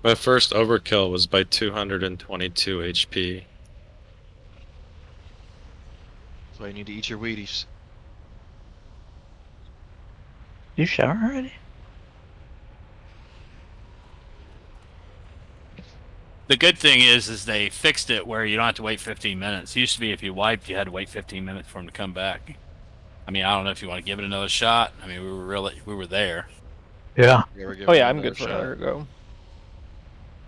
My first overkill was by 222 HP. That's why you need to eat your Wheaties. You shower already? The good thing is they fixed it where you don't have to wait 15 minutes. It used to be if you wiped, you had to wait 15 minutes for them to come back. I mean, I don't know if you want to give it another shot. I mean, we were there. Yeah. Oh yeah, I'm good for another go.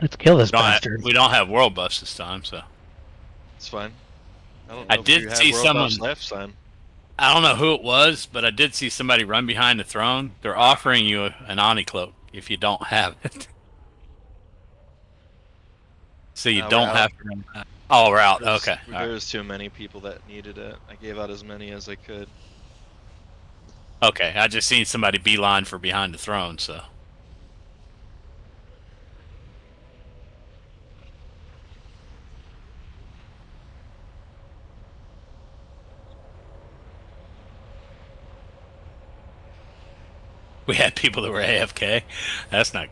Let's kill this We don't bastard. we don't have world buffs this time, so. It's fine. I don't know I if did you had see world someone buffs last time. I don't know who it was, but I did see somebody run behind the throne. They're offering you an Ani cloak if you don't have it. So you We're don't out. have to run back. Oh, we're out. There's- Okay. There was too many people that needed it. I gave out as many as I could. Okay, I just seen somebody beeline for behind the throne, so. We had people that were AFK. That's not.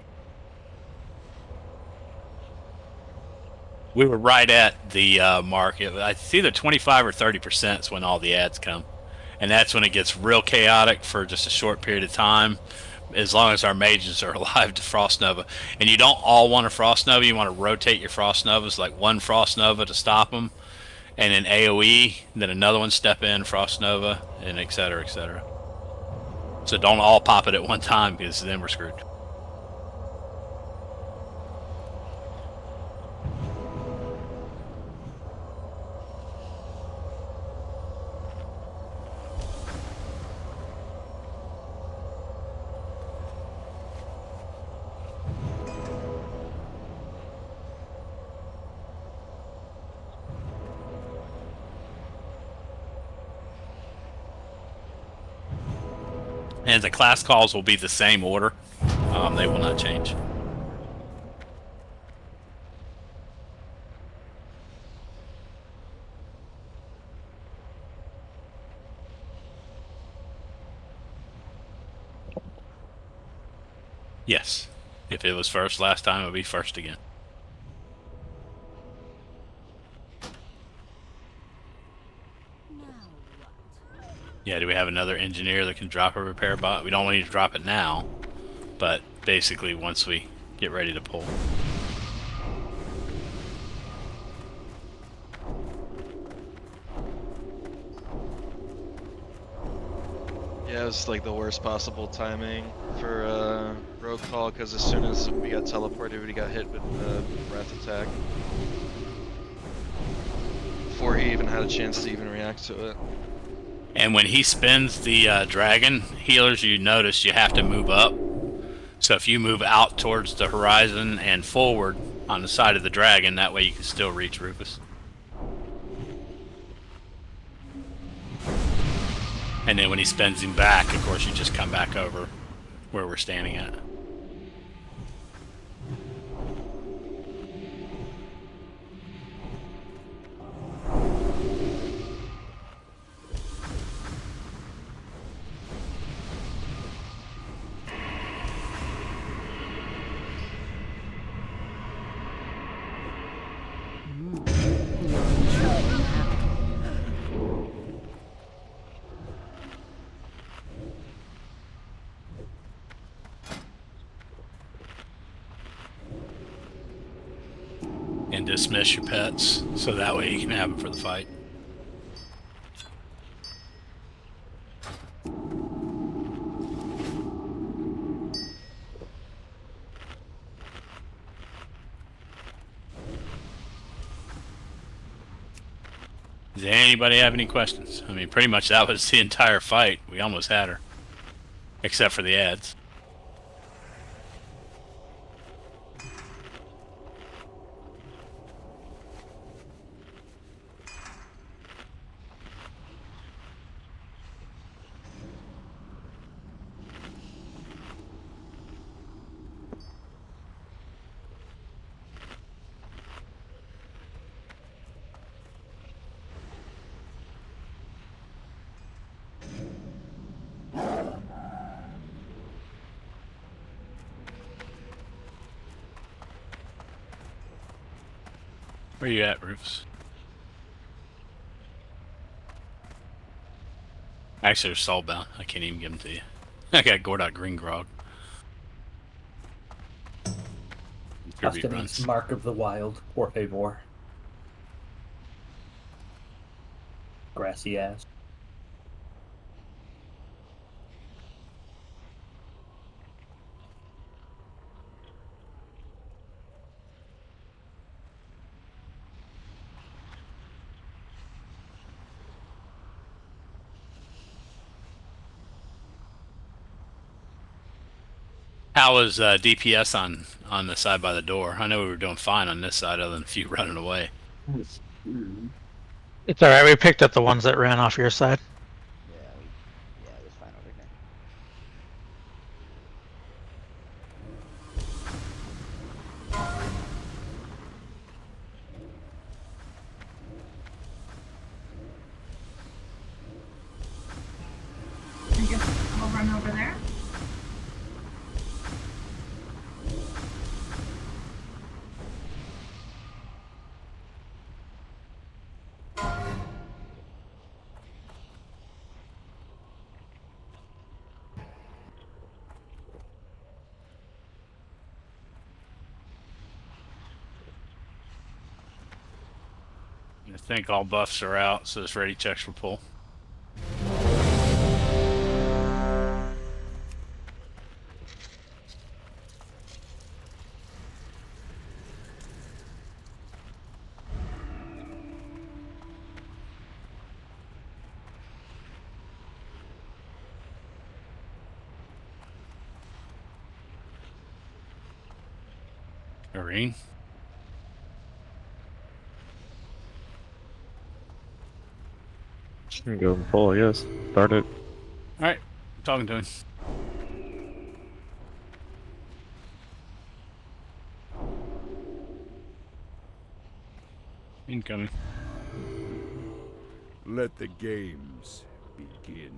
We were right at the mark. It's either 25 or 30% is when all the ads come. And that's when it gets real chaotic for just a short period of time, as long as our mages are alive to Frost Nova. And you don't all want a Frost Nova. You want to rotate your Frost Novas, like one Frost Nova to stop them, and then AoE, then another one step in, Frost Nova, and et cetera, et cetera. So don't all pop it at one time, because then we're screwed. And the class calls will be the same order. They will not change. Yes. If it was first last time, it would be first again. Yeah, do we have another engineer that can drop a repair bot? We don't need to drop it now, but basically once we get ready to pull. Yeah, it was like the worst possible timing for rogue call, because as soon as we got teleported, we got hit with the breath attack. Before he even had a chance to even react to it. And when he spins the dragon, healers, you notice you have to move up. So if you move out towards the horizon and forward on the side of the dragon, that way you can still reach Rufus. And then when he spins him back, of course, you just come back over where we're standing at. And dismiss your pets, so that way you can have them for the fight. Does anybody have any questions? I mean, pretty much that was the entire fight. We almost had her. Except for the ads. Where you at, Rufus? Actually, they're soulbound. I can't even give them to you. I got Gordot Green Grog. Tribute Customs runs. Mark of the Wild, por favor. Grassy ass. How was DPS on the side by the door? I know we were doing fine on this side, other than a few running away. It's alright, we picked up the ones that ran off your side. Yeah, it was fine over here. I guess I'll run over there. I think all buffs are out, so it's ready checks for pull. Marine. You can go and pull, yes. Start it. Alright, talking to him. Incoming. Let the games begin.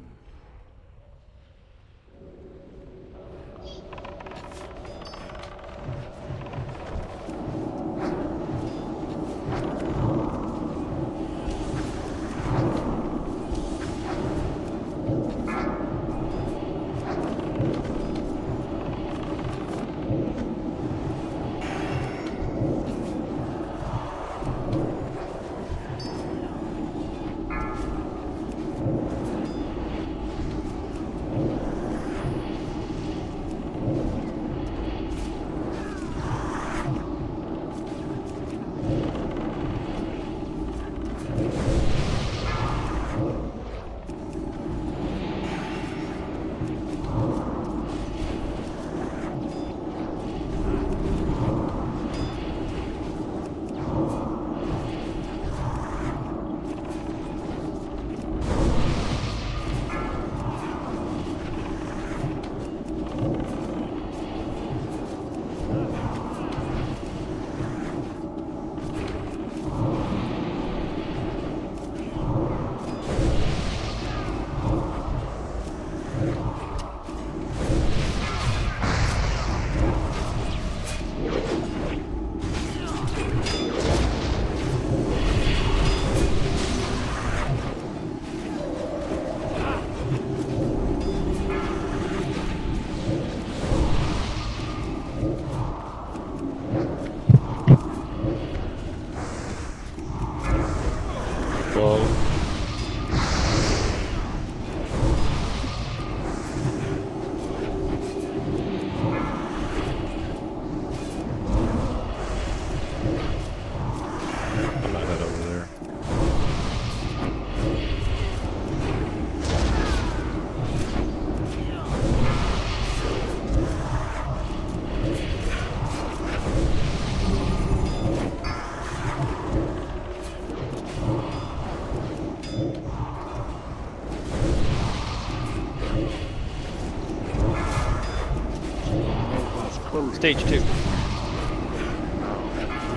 Stage 2.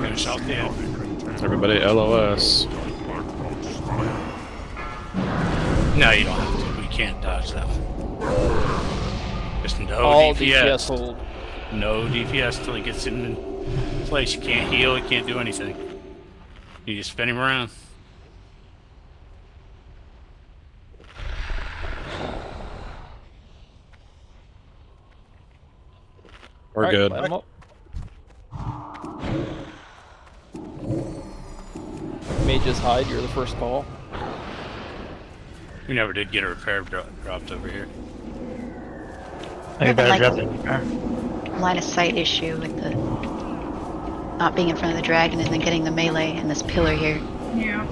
Finish off the end. Everybody LOS. No, you don't have to. We can't dodge that one. Just no All DPS. DPS hold. No DPS till he gets in place. You can't heal, you can't do anything. You just spin him around. We're Alright, good. let 'em up. Mages hide, you're the first call. We never did get a repair dropped over here. You better Like- drop the repair. Line of sight issue with the not being in front of the dragon and then getting the melee and this pillar here. Yeah.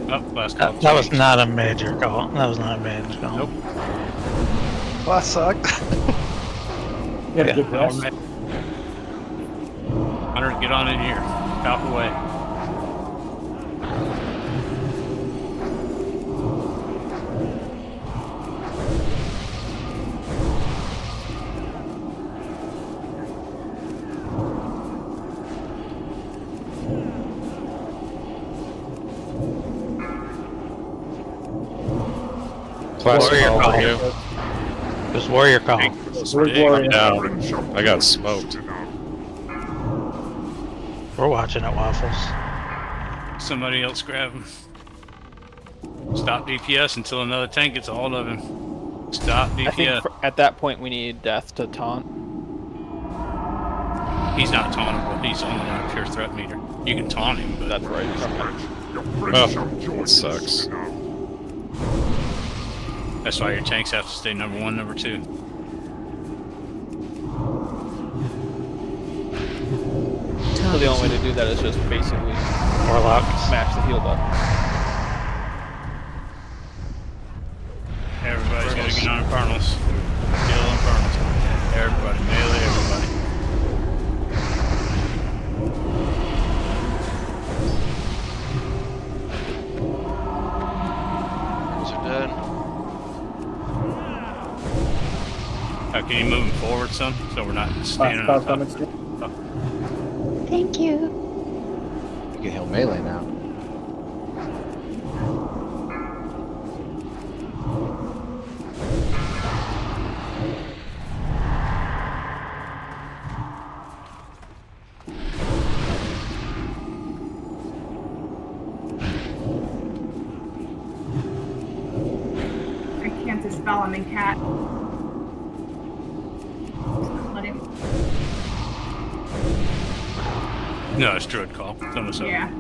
Oh, last call. That was not a major call. That was not a major call. Nope. Well, that sucked. You had a good rest. Hunter, get on in here. Out the way. Classic Warrior call call. for you. Just warrior call. I'm down. I got smoked. We're watching at Waffles. Somebody else grab him. Stop DPS until another tank gets a hold of him. Stop I think DPS. at that point we need Death to taunt. He's not tauntable. He's only on a pure threat meter. You can taunt him, but That's right. Oh, that sucks. that's why your tanks have to stay number 1, number 2. So the only way to do that is just basically Warlock. smash the heal button. Everybody's got to get on Infernals. Kill Infernals. Everybody, melee everybody. Those are dead. Can you move him forward some so we're not standing Last on call top? coming. Thank you. You can heal melee now. I can't dispel him in cat. Let him. No, it's Druid call. It's almost over. Yeah.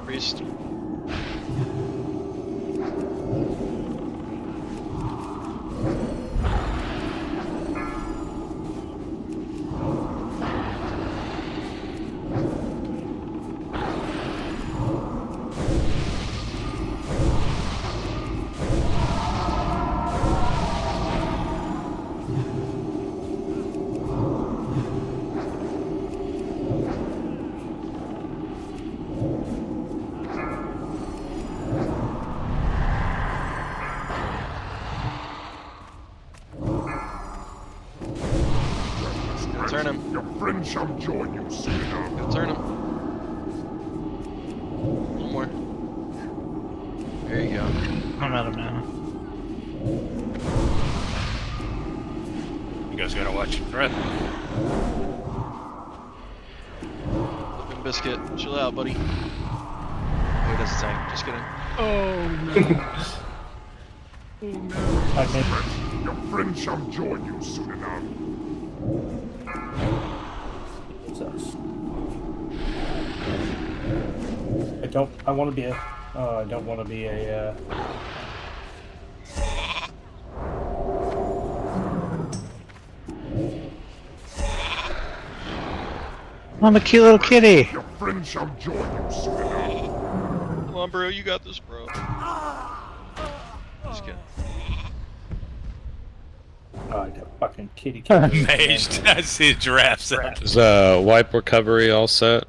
Priest. Turn him. Your friend shall join you soon enough. Go turn him. One more. There you go. I'm out of mana. You guys gotta watch your threat. Flipping biscuit. Chill out, buddy. Oh, that's a tank. Just kidding. Oh no. Your friend shall join you soon enough. I want to be a. I don't want to be a. I'm a cute little kitty. Your friend shall join you soon enough. Come on, bro. You got this, bro. Just kidding. Oh, I got fucking kitty. Amazed. I see a giraffe set. Is wipe recovery all set?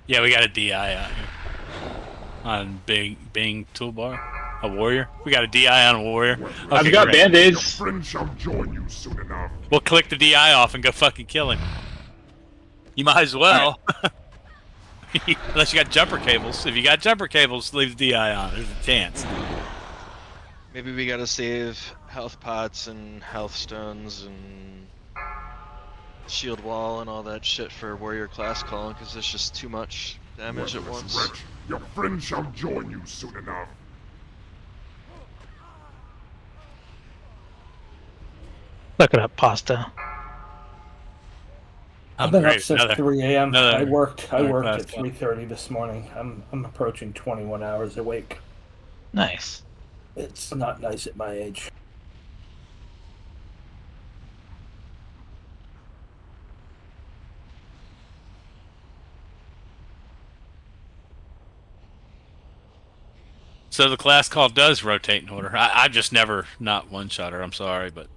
Yeah, we got a DI out here. On Bing toolbar. A warrior. We got a DI on a warrior. Okay, I've got great. band-aids. Your friend shall join you soon enough. We'll click the DI off and go fucking kill him. You might as well. Unless you got jumper cables. If you got jumper cables, leave the DI on. There's a chance. Maybe we gotta save health pots and health stones and shield wall and all that shit for warrior class calling because it's just too much damage at Worthless once. wretch, your friend shall join you soon enough. Look it up, pasta. I've been up great. since 3 a.m. I worked another at class call. 3:30 this morning. I'm approaching 21 hours awake. Nice. It's not nice at my age. So the class call does rotate in order. I just never not one-shot her. I'm sorry, but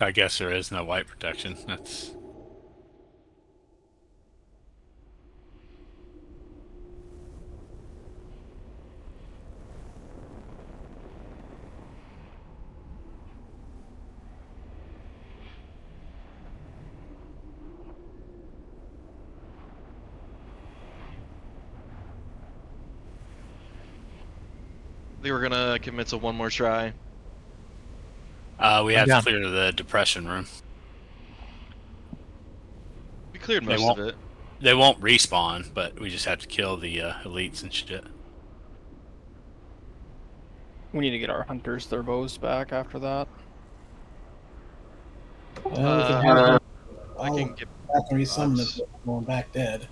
I guess there is no white protection. That's I think we're gonna commit to one more try. we have to clear the depression room. We cleared most of it. They won't respawn, but we just have to kill the elites and shit. We need to get our hunters their bows back after that. I can get after he summoned it, going back dead.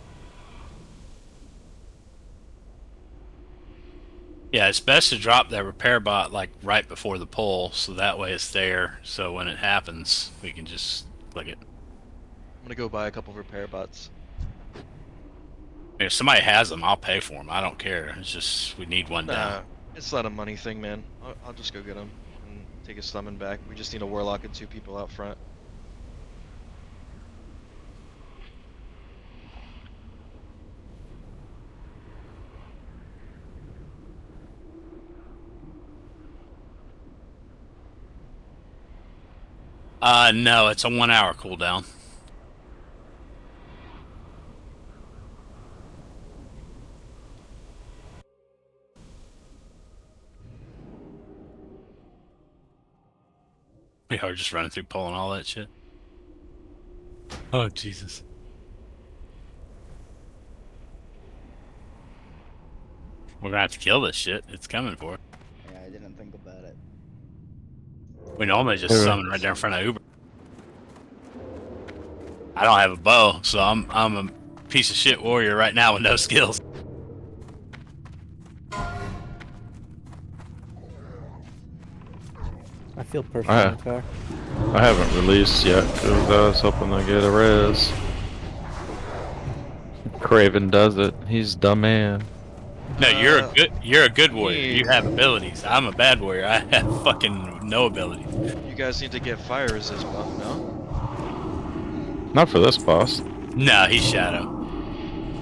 Yeah, it's best to drop that repair bot like right before the pull, so that way it's there. So when it happens, we can just click it. I'm gonna go buy a couple repair bots. If somebody has them, I'll pay for them. I don't care. It's just we need one Nah, down. it's not a money thing, man. I'll just go get them and take his summon back. We just need a warlock and 2 people out front. No, it's a 1 hour cooldown. We are just running through pulling all that shit. Oh, Jesus. We're gonna have to kill this shit. It's coming for it. Yeah, I didn't think about it. We normally just summon right there in front of Uber. I don't have a bow, so I'm a piece of shit warrior right now with no skills. I feel perfectly attacked. I haven't released yet because I was hoping to get a res. Craven does it. He's dumb man. No, you're a good warrior. You have abilities. I'm a bad warrior. I have fucking no abilities. You guys need to get fire resist buff, no? Not for this boss. No, he's shadow.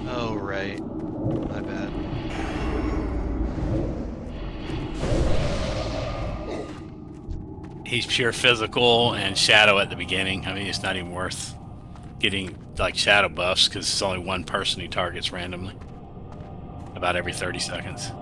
Oh, right. My bad. He's pure physical and shadow at the beginning. I mean, it's not even worth getting like shadow buffs because it's only one person he targets randomly about every 30 seconds.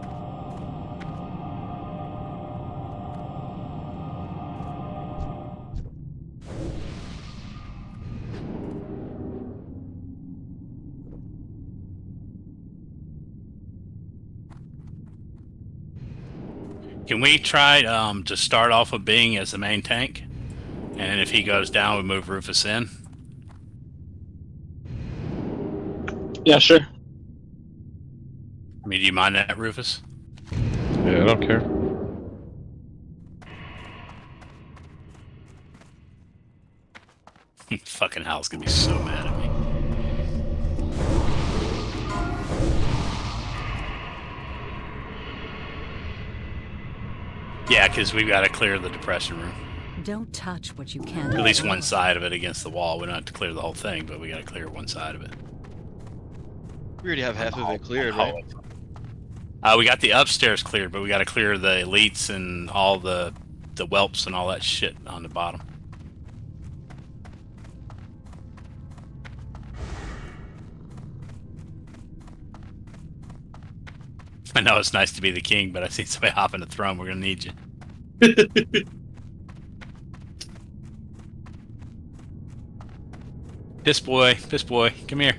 Can we try to start off with Bing as the main tank? And if he goes down, we move Rufus in? Yeah, sure. I mean, do you mind that, Rufus? Yeah, I don't care. Fucking Hal's gonna be so mad at me. Yeah, because we've got to clear the depression room. Don't touch what you can't. At least one side of it against the wall. We don't have to clear the whole thing, but we got to clear one side of it. We already have half of it cleared, right? We got the upstairs cleared, but we got to clear the elites and all the the whelps and all that shit on the bottom. I know it's nice to be the king, but I see somebody hopping the throne. We're gonna need you. Piss boy, come here.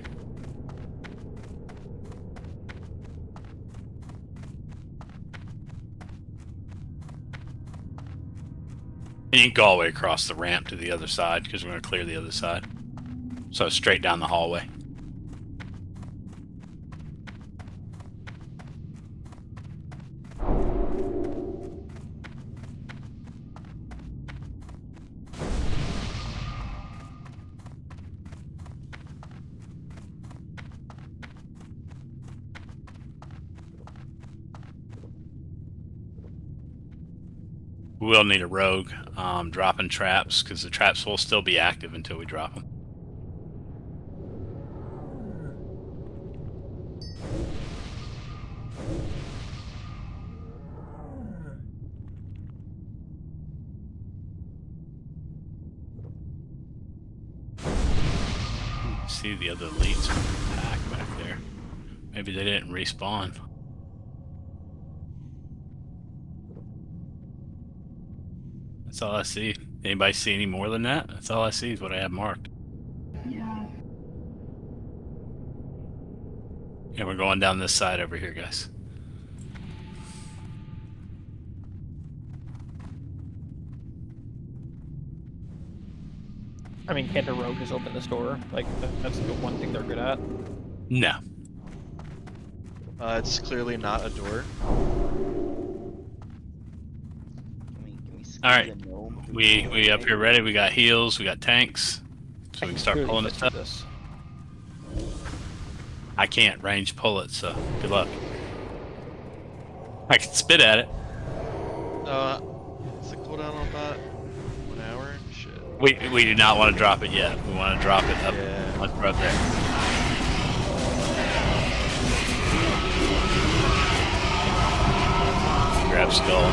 And you can go all the way across the ramp to the other side because we're gonna clear the other side. So straight down the hallway. We will need a rogue dropping traps because the traps will still be active until we drop them. See the other elites pack back there. Maybe they didn't respawn. That's all I see. Anybody see any more than that? That's all I see is what I have marked. Yeah. Yeah, we're going down this side over here, guys. I mean, can't a rogue just open this door? Like, that's the one thing they're good at. No. It's clearly not a door. All right, we up here ready. We got heals, we got tanks, so we can start pulling this up. I can't range pull it, so good luck. I can spit at it. What's the cooldown on that? 1 hour? Shit. We do not want to drop it yet. We want to drop it up. Yeah. Let's right there. Grab skull.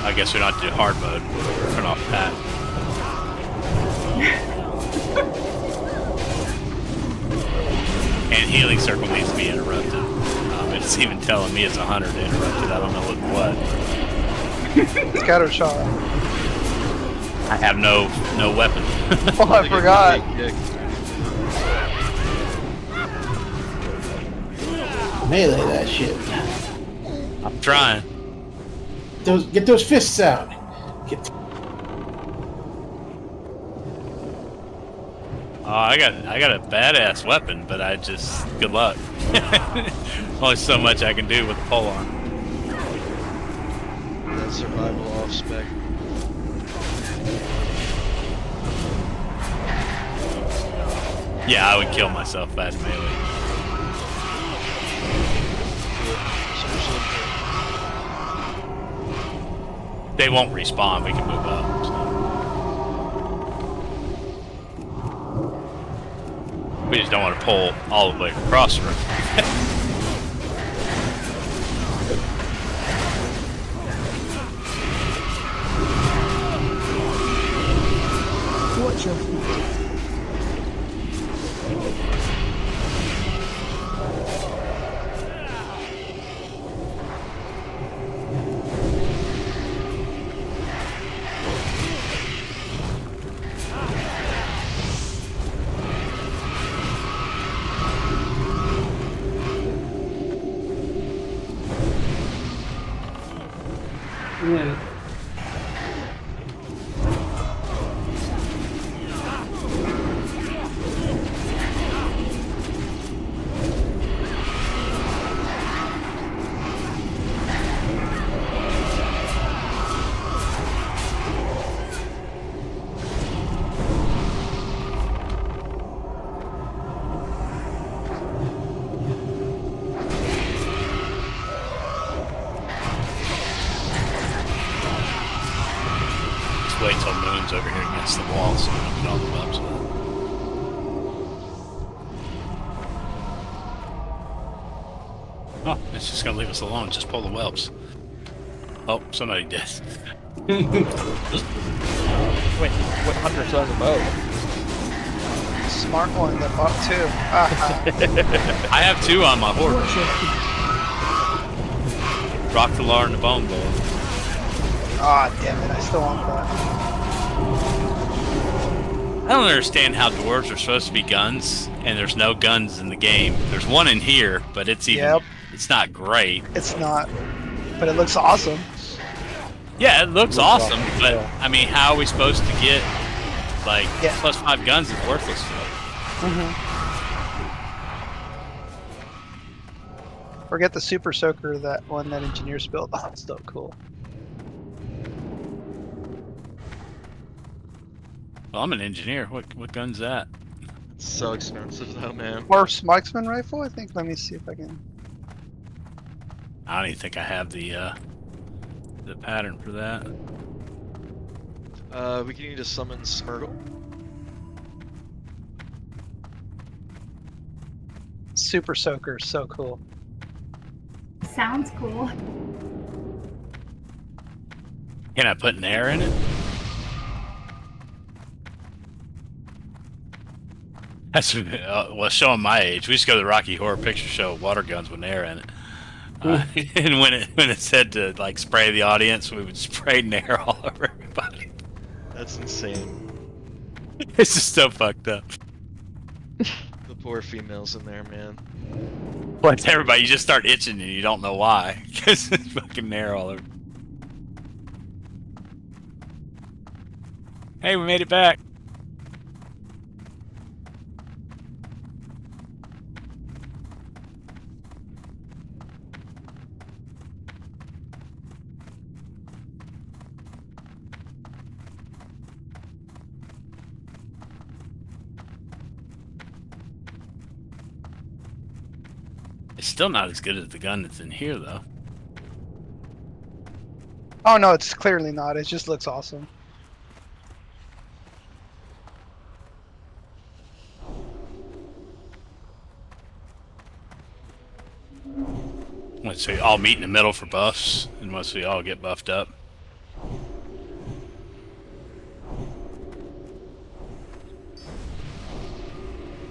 I guess we don't have to do hard mode. Turn off that. And healing circle needs to be interrupted. It's even telling me it's 100 interrupted. I don't know what. Scatter shot. I have no weapon. Oh, I forgot. Melee that shit. I'm trying. Get those fists out. I got a badass weapon, but I just good luck. Only so much I can do with a pole arm. That's survival off spec. Yeah, I would kill myself if I had melee. They won't respawn, we can move up. So. We just don't want to pull all the way across the room. Watch your feet. Yeah. Wait till Moon's over here against the wall so we don't get all the webs with It's just gonna leave us alone. Just pull the whelps. Oh, somebody did. Wait, what hunter still has a bow? Smart one that bought two. I have 2 on my horde. Watch your feet. Rock the lar and the bone bowl. Ah, damn it! I still want that. I don't understand how dwarves are supposed to be guns, and there's no guns in the game. There's one in here, but it's it's not great. It's not, but it looks awesome. Yeah, it looks awesome, but yeah. I mean, how are we supposed to get like +5 guns is worthless. Forget the super soaker, that one that engineers built. Oh, it's so cool. Well, I'm an engineer. What gun's that? It's so expensive though, man. Or marksman rifle, I think. Let me see if I can. I don't even think I have the pattern for that. We can need to summon Smurgle. Super soaker, so cool. Sounds cool. Can I put an air in it? That's well, showing my age. We used to go to the Rocky Horror Picture Show, water guns with an air in it. And when it said to like spray the audience, we would spray an air all over everybody. That's insane. It's just so fucked up. The poor females in there, man. But everybody, you just start itching and you don't know why, because it's fucking air all over. Hey, we made it back. It's still not as good as the gun that's in here, though. Oh no, it's clearly not. It just looks awesome. Once we all meet in the middle for buffs, and once we all get buffed up.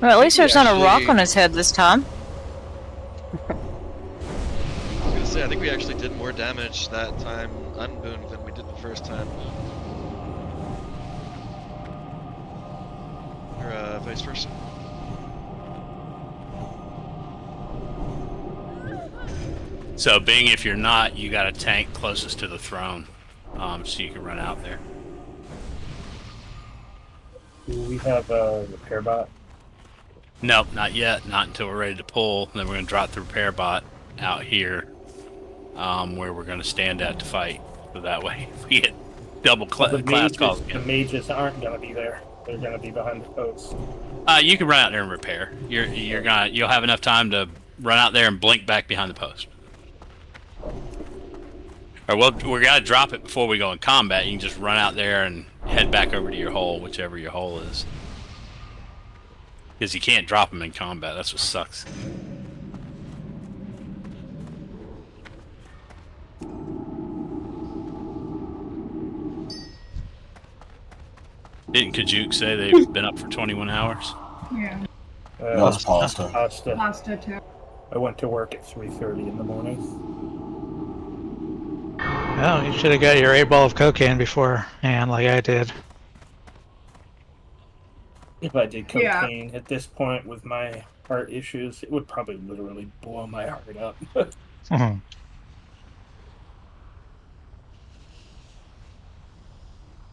Well, at least there's not a rock on his head this time. I was gonna say, I think we actually did more damage that time unbooned than we did the first time. Or vice versa. So, being if you're not, you got a tank closest to the throne, so you can run out there. Do we have a repair bot? Nope, not yet. Not until we're ready to pull. Then we're going to drop the repair bot out here, where we're going to stand at to fight. So that way, if we get double class calls. The mages aren't going to be there. They're going to be behind the posts. You can run out there and repair. You'll have enough time to run out there and blink back behind the post. Or we're gonna drop it before we go in combat. You can just run out there and head back over to your hole, whichever your hole is. Because you can't drop them in combat. That's what sucks. Didn't Kajuk say they've been up for 21 hours? Yeah. No, it's pasta. Pasta too. I went to work at 3:30 in the morning. Well, you should have got your 8-ball of beforehand like I did. If I did cocaine at this point with my heart issues, it would probably literally blow my heart up. Mhm.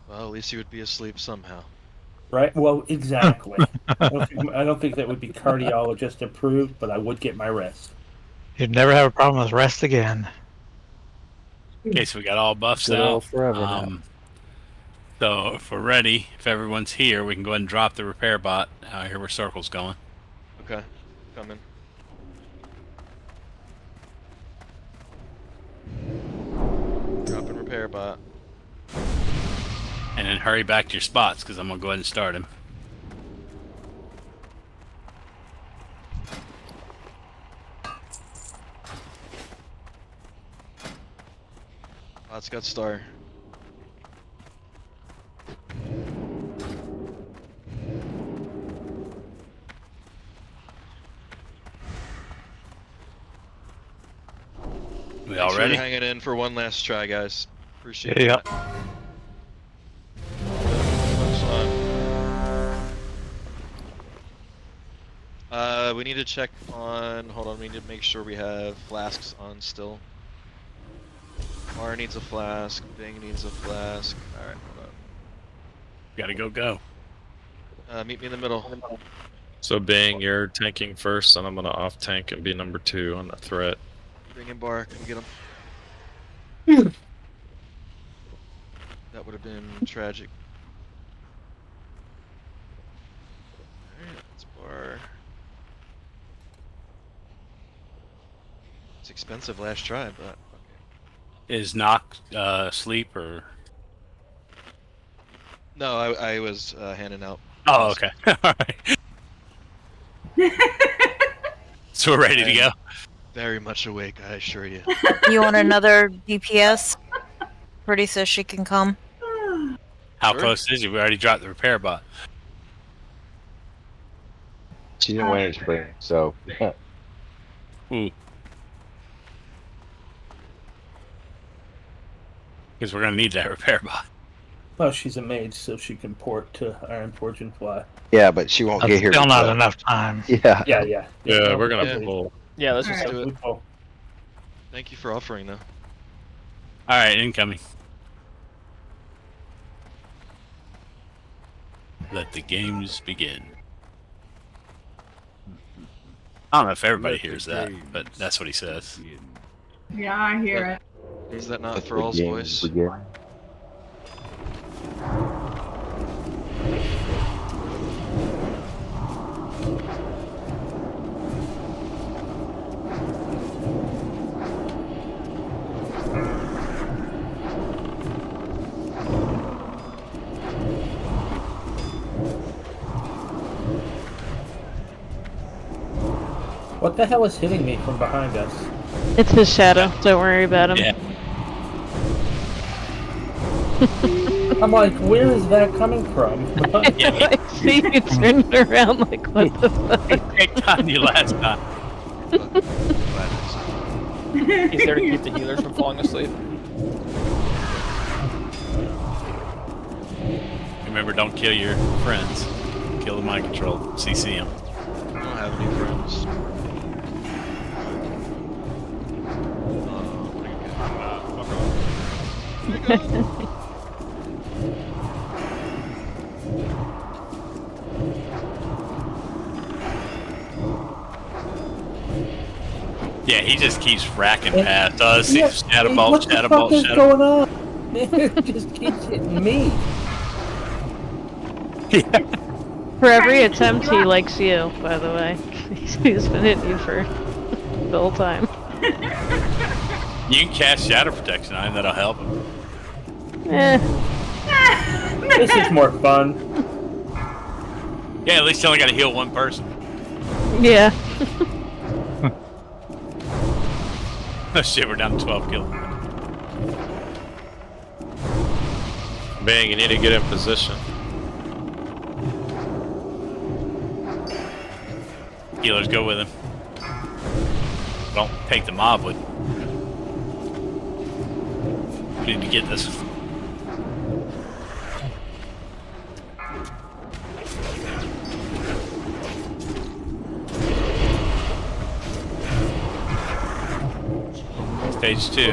Well, at least you would be asleep somehow. Right? Well, exactly. I don't think that would be cardiologist approved, but I would get my rest. You'd never have a problem with rest again. Okay, so we got all buffs Good out. old forever now. So if we're ready, if everyone's here, we can go ahead and drop the repair bot out here where Circle's going. Okay, coming. Dropping repair bot. And then hurry back to your spots, because I'm going to go ahead and start him. it's got star. We all Thanks for ready? hanging in for one last try, guys. Appreciate Yeah. it. Much fun. We need to check on. Hold on, we need to make sure we have flasks on still. R needs a flask. Bing needs a flask. All right, hold Gotta go. on. Meet me in the middle. So Bing, you're tanking first, and I'm gonna off tank and be number 2 on the threat. Bing and Bar, come get him. That would have been tragic. Alright, that's Bar. It's expensive last try, but okay. Is Knock asleep or? No, I was handing out. Oh, okay. All right. So we're ready to go. Very much awake, I assure you. You want another DPS? Pretty says she can come. How close is he? We already dropped the repair bot. She didn't win her spring, so. Ooh. Because we're gonna need that repair bot. Well, she's a mage, so she can port to Iron Forge and fly. Yeah, but she won't get here. Still not until- enough time. Yeah. Yeah. Yeah, we're gonna pull. Yeah, let's Let's just do it. Oh, Thank you for offering, though. All right, incoming. Let the games begin. I don't know if everybody hears that, but that's what he says. Yeah, I hear it. Is that not Thrall's voice? what the hell is hitting me from behind us? It's his shadow. Don't worry about him. Yeah. I'm like, where is that coming from? I see you turned around like, what the fuck? He picked on you last time. He's there to keep the healers from falling asleep. Remember, don't kill your friends. Kill the mind control. CC him. I don't have any friends. Yeah, he just keeps racking past us. Yeah, Shadow ball, what shadow the fuck ball, is shadow going on? It just keeps hitting me. For every attempt, he likes you, by the way. He's been hitting you for the whole time. You can cast shadow protection on him. That'll help him. This is more fun. Yeah, at least you only got to heal one person. Yeah. Oh shit, we're down to 12 kills. Bang, you need to get in position. Healers, go with him. Don't take the mob with. We need to get this. Stage 2. Is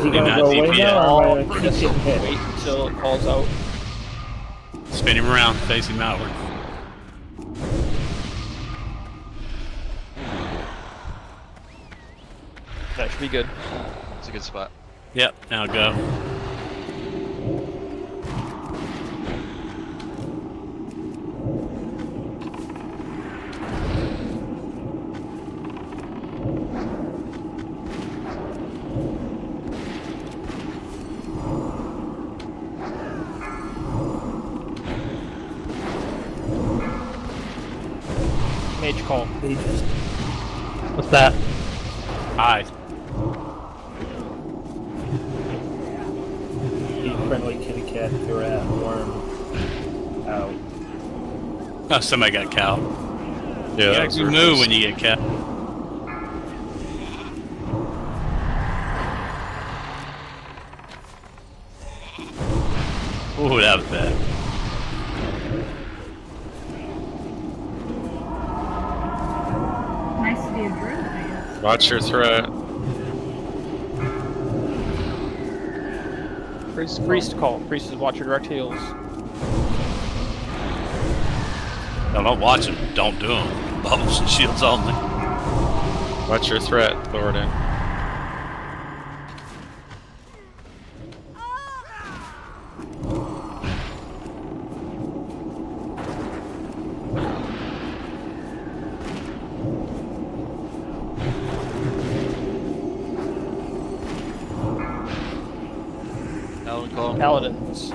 he Did gonna not go away DPS. now, or am I gonna Just keep getting hit? wait until it calls out. Spin him around, face him outward. That should be good. It's a good spot. Yep, now go. Mage call. Mages. What's that? Hi. Be friendly kitty cat, rat, worm. Out. Oh, somebody got cow. Yeah, You that's gotta what it move is. when you get cow. Ooh, that was bad. Nice to be a druid, I guess. Watch your threat. Priest call. Priest is watch your direct heals. No, don't watch them. Don't do them. Bubbles and shields only. Watch your threat, Thornton. Paladin call. Paladins.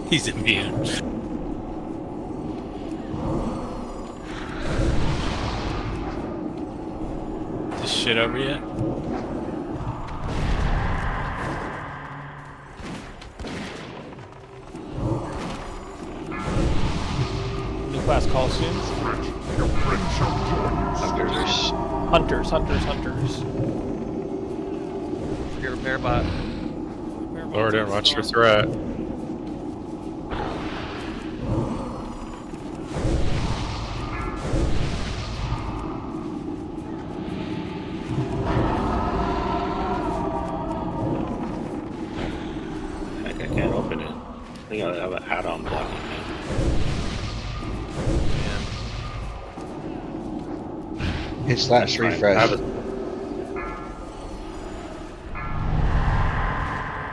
He's immune. This shit over yet? New class call soon. Your friend shall join you soon. Hunters. Your repair bot. Thornton, watch your threat. I can't open it. I think I have an add-on blocking it. Hit / refresh.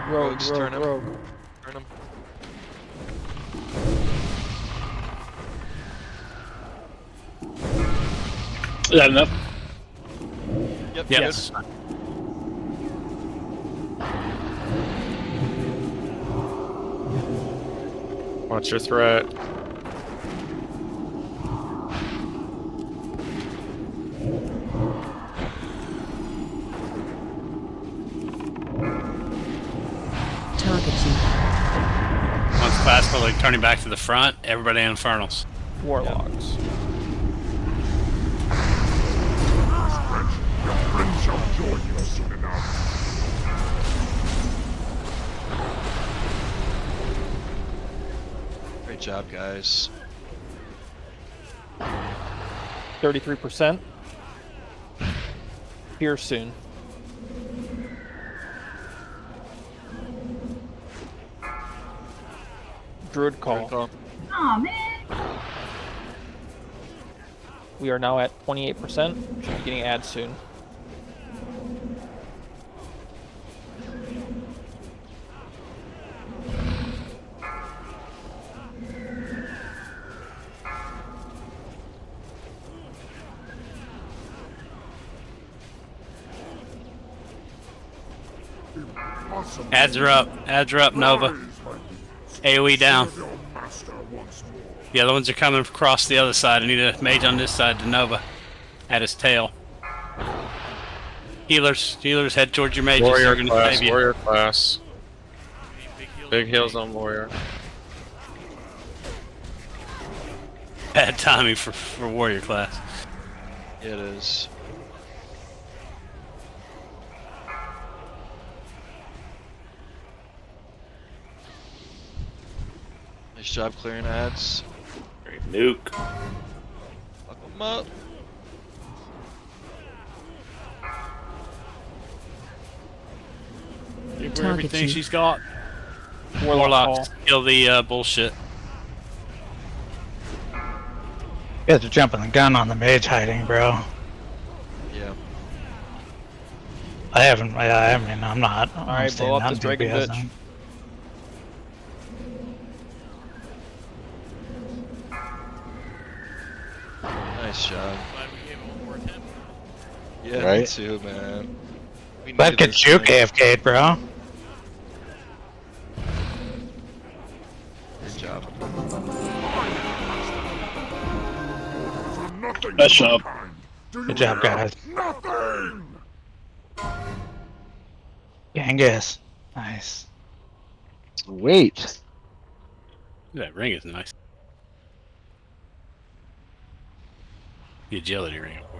Rogue. Turn him. Is that enough? Yep. Yes. Watch your threat. Once classical, like turning back to the front, everybody in infernals. Warlocks. Your friend shall join you soon enough. Great job, guys. 33%. Here soon. Druid call. Aw, man. We are now at 28%. Should be getting ads soon. Ads are up, Nova. AoE down. The other ones are coming across the other side. I need a mage on this side to Nova. At his tail. Healers head towards your mages. They're gonna save you. Warrior class. Big heals on warrior. Bad timing for warrior class. Yeah, it is. Nice job clearing ads. Great nuke. Fuck them up. Give her everything she's got. Warlock. Kill the bullshit. You guys are jumping the gun on the mage hiding, bro. Yeah. I mean, I'm not. Alright, blow up this Dragon BS bitch. now. Nice job. Glad we gave him more attempt. Yeah, me Right? too, man. We That needed gets this you win. KFK'd, bro. Good job. Nice job. Good job, guys. Nothing! Genghis. Nice. Wait. That ring is nice. The agility ring, of course.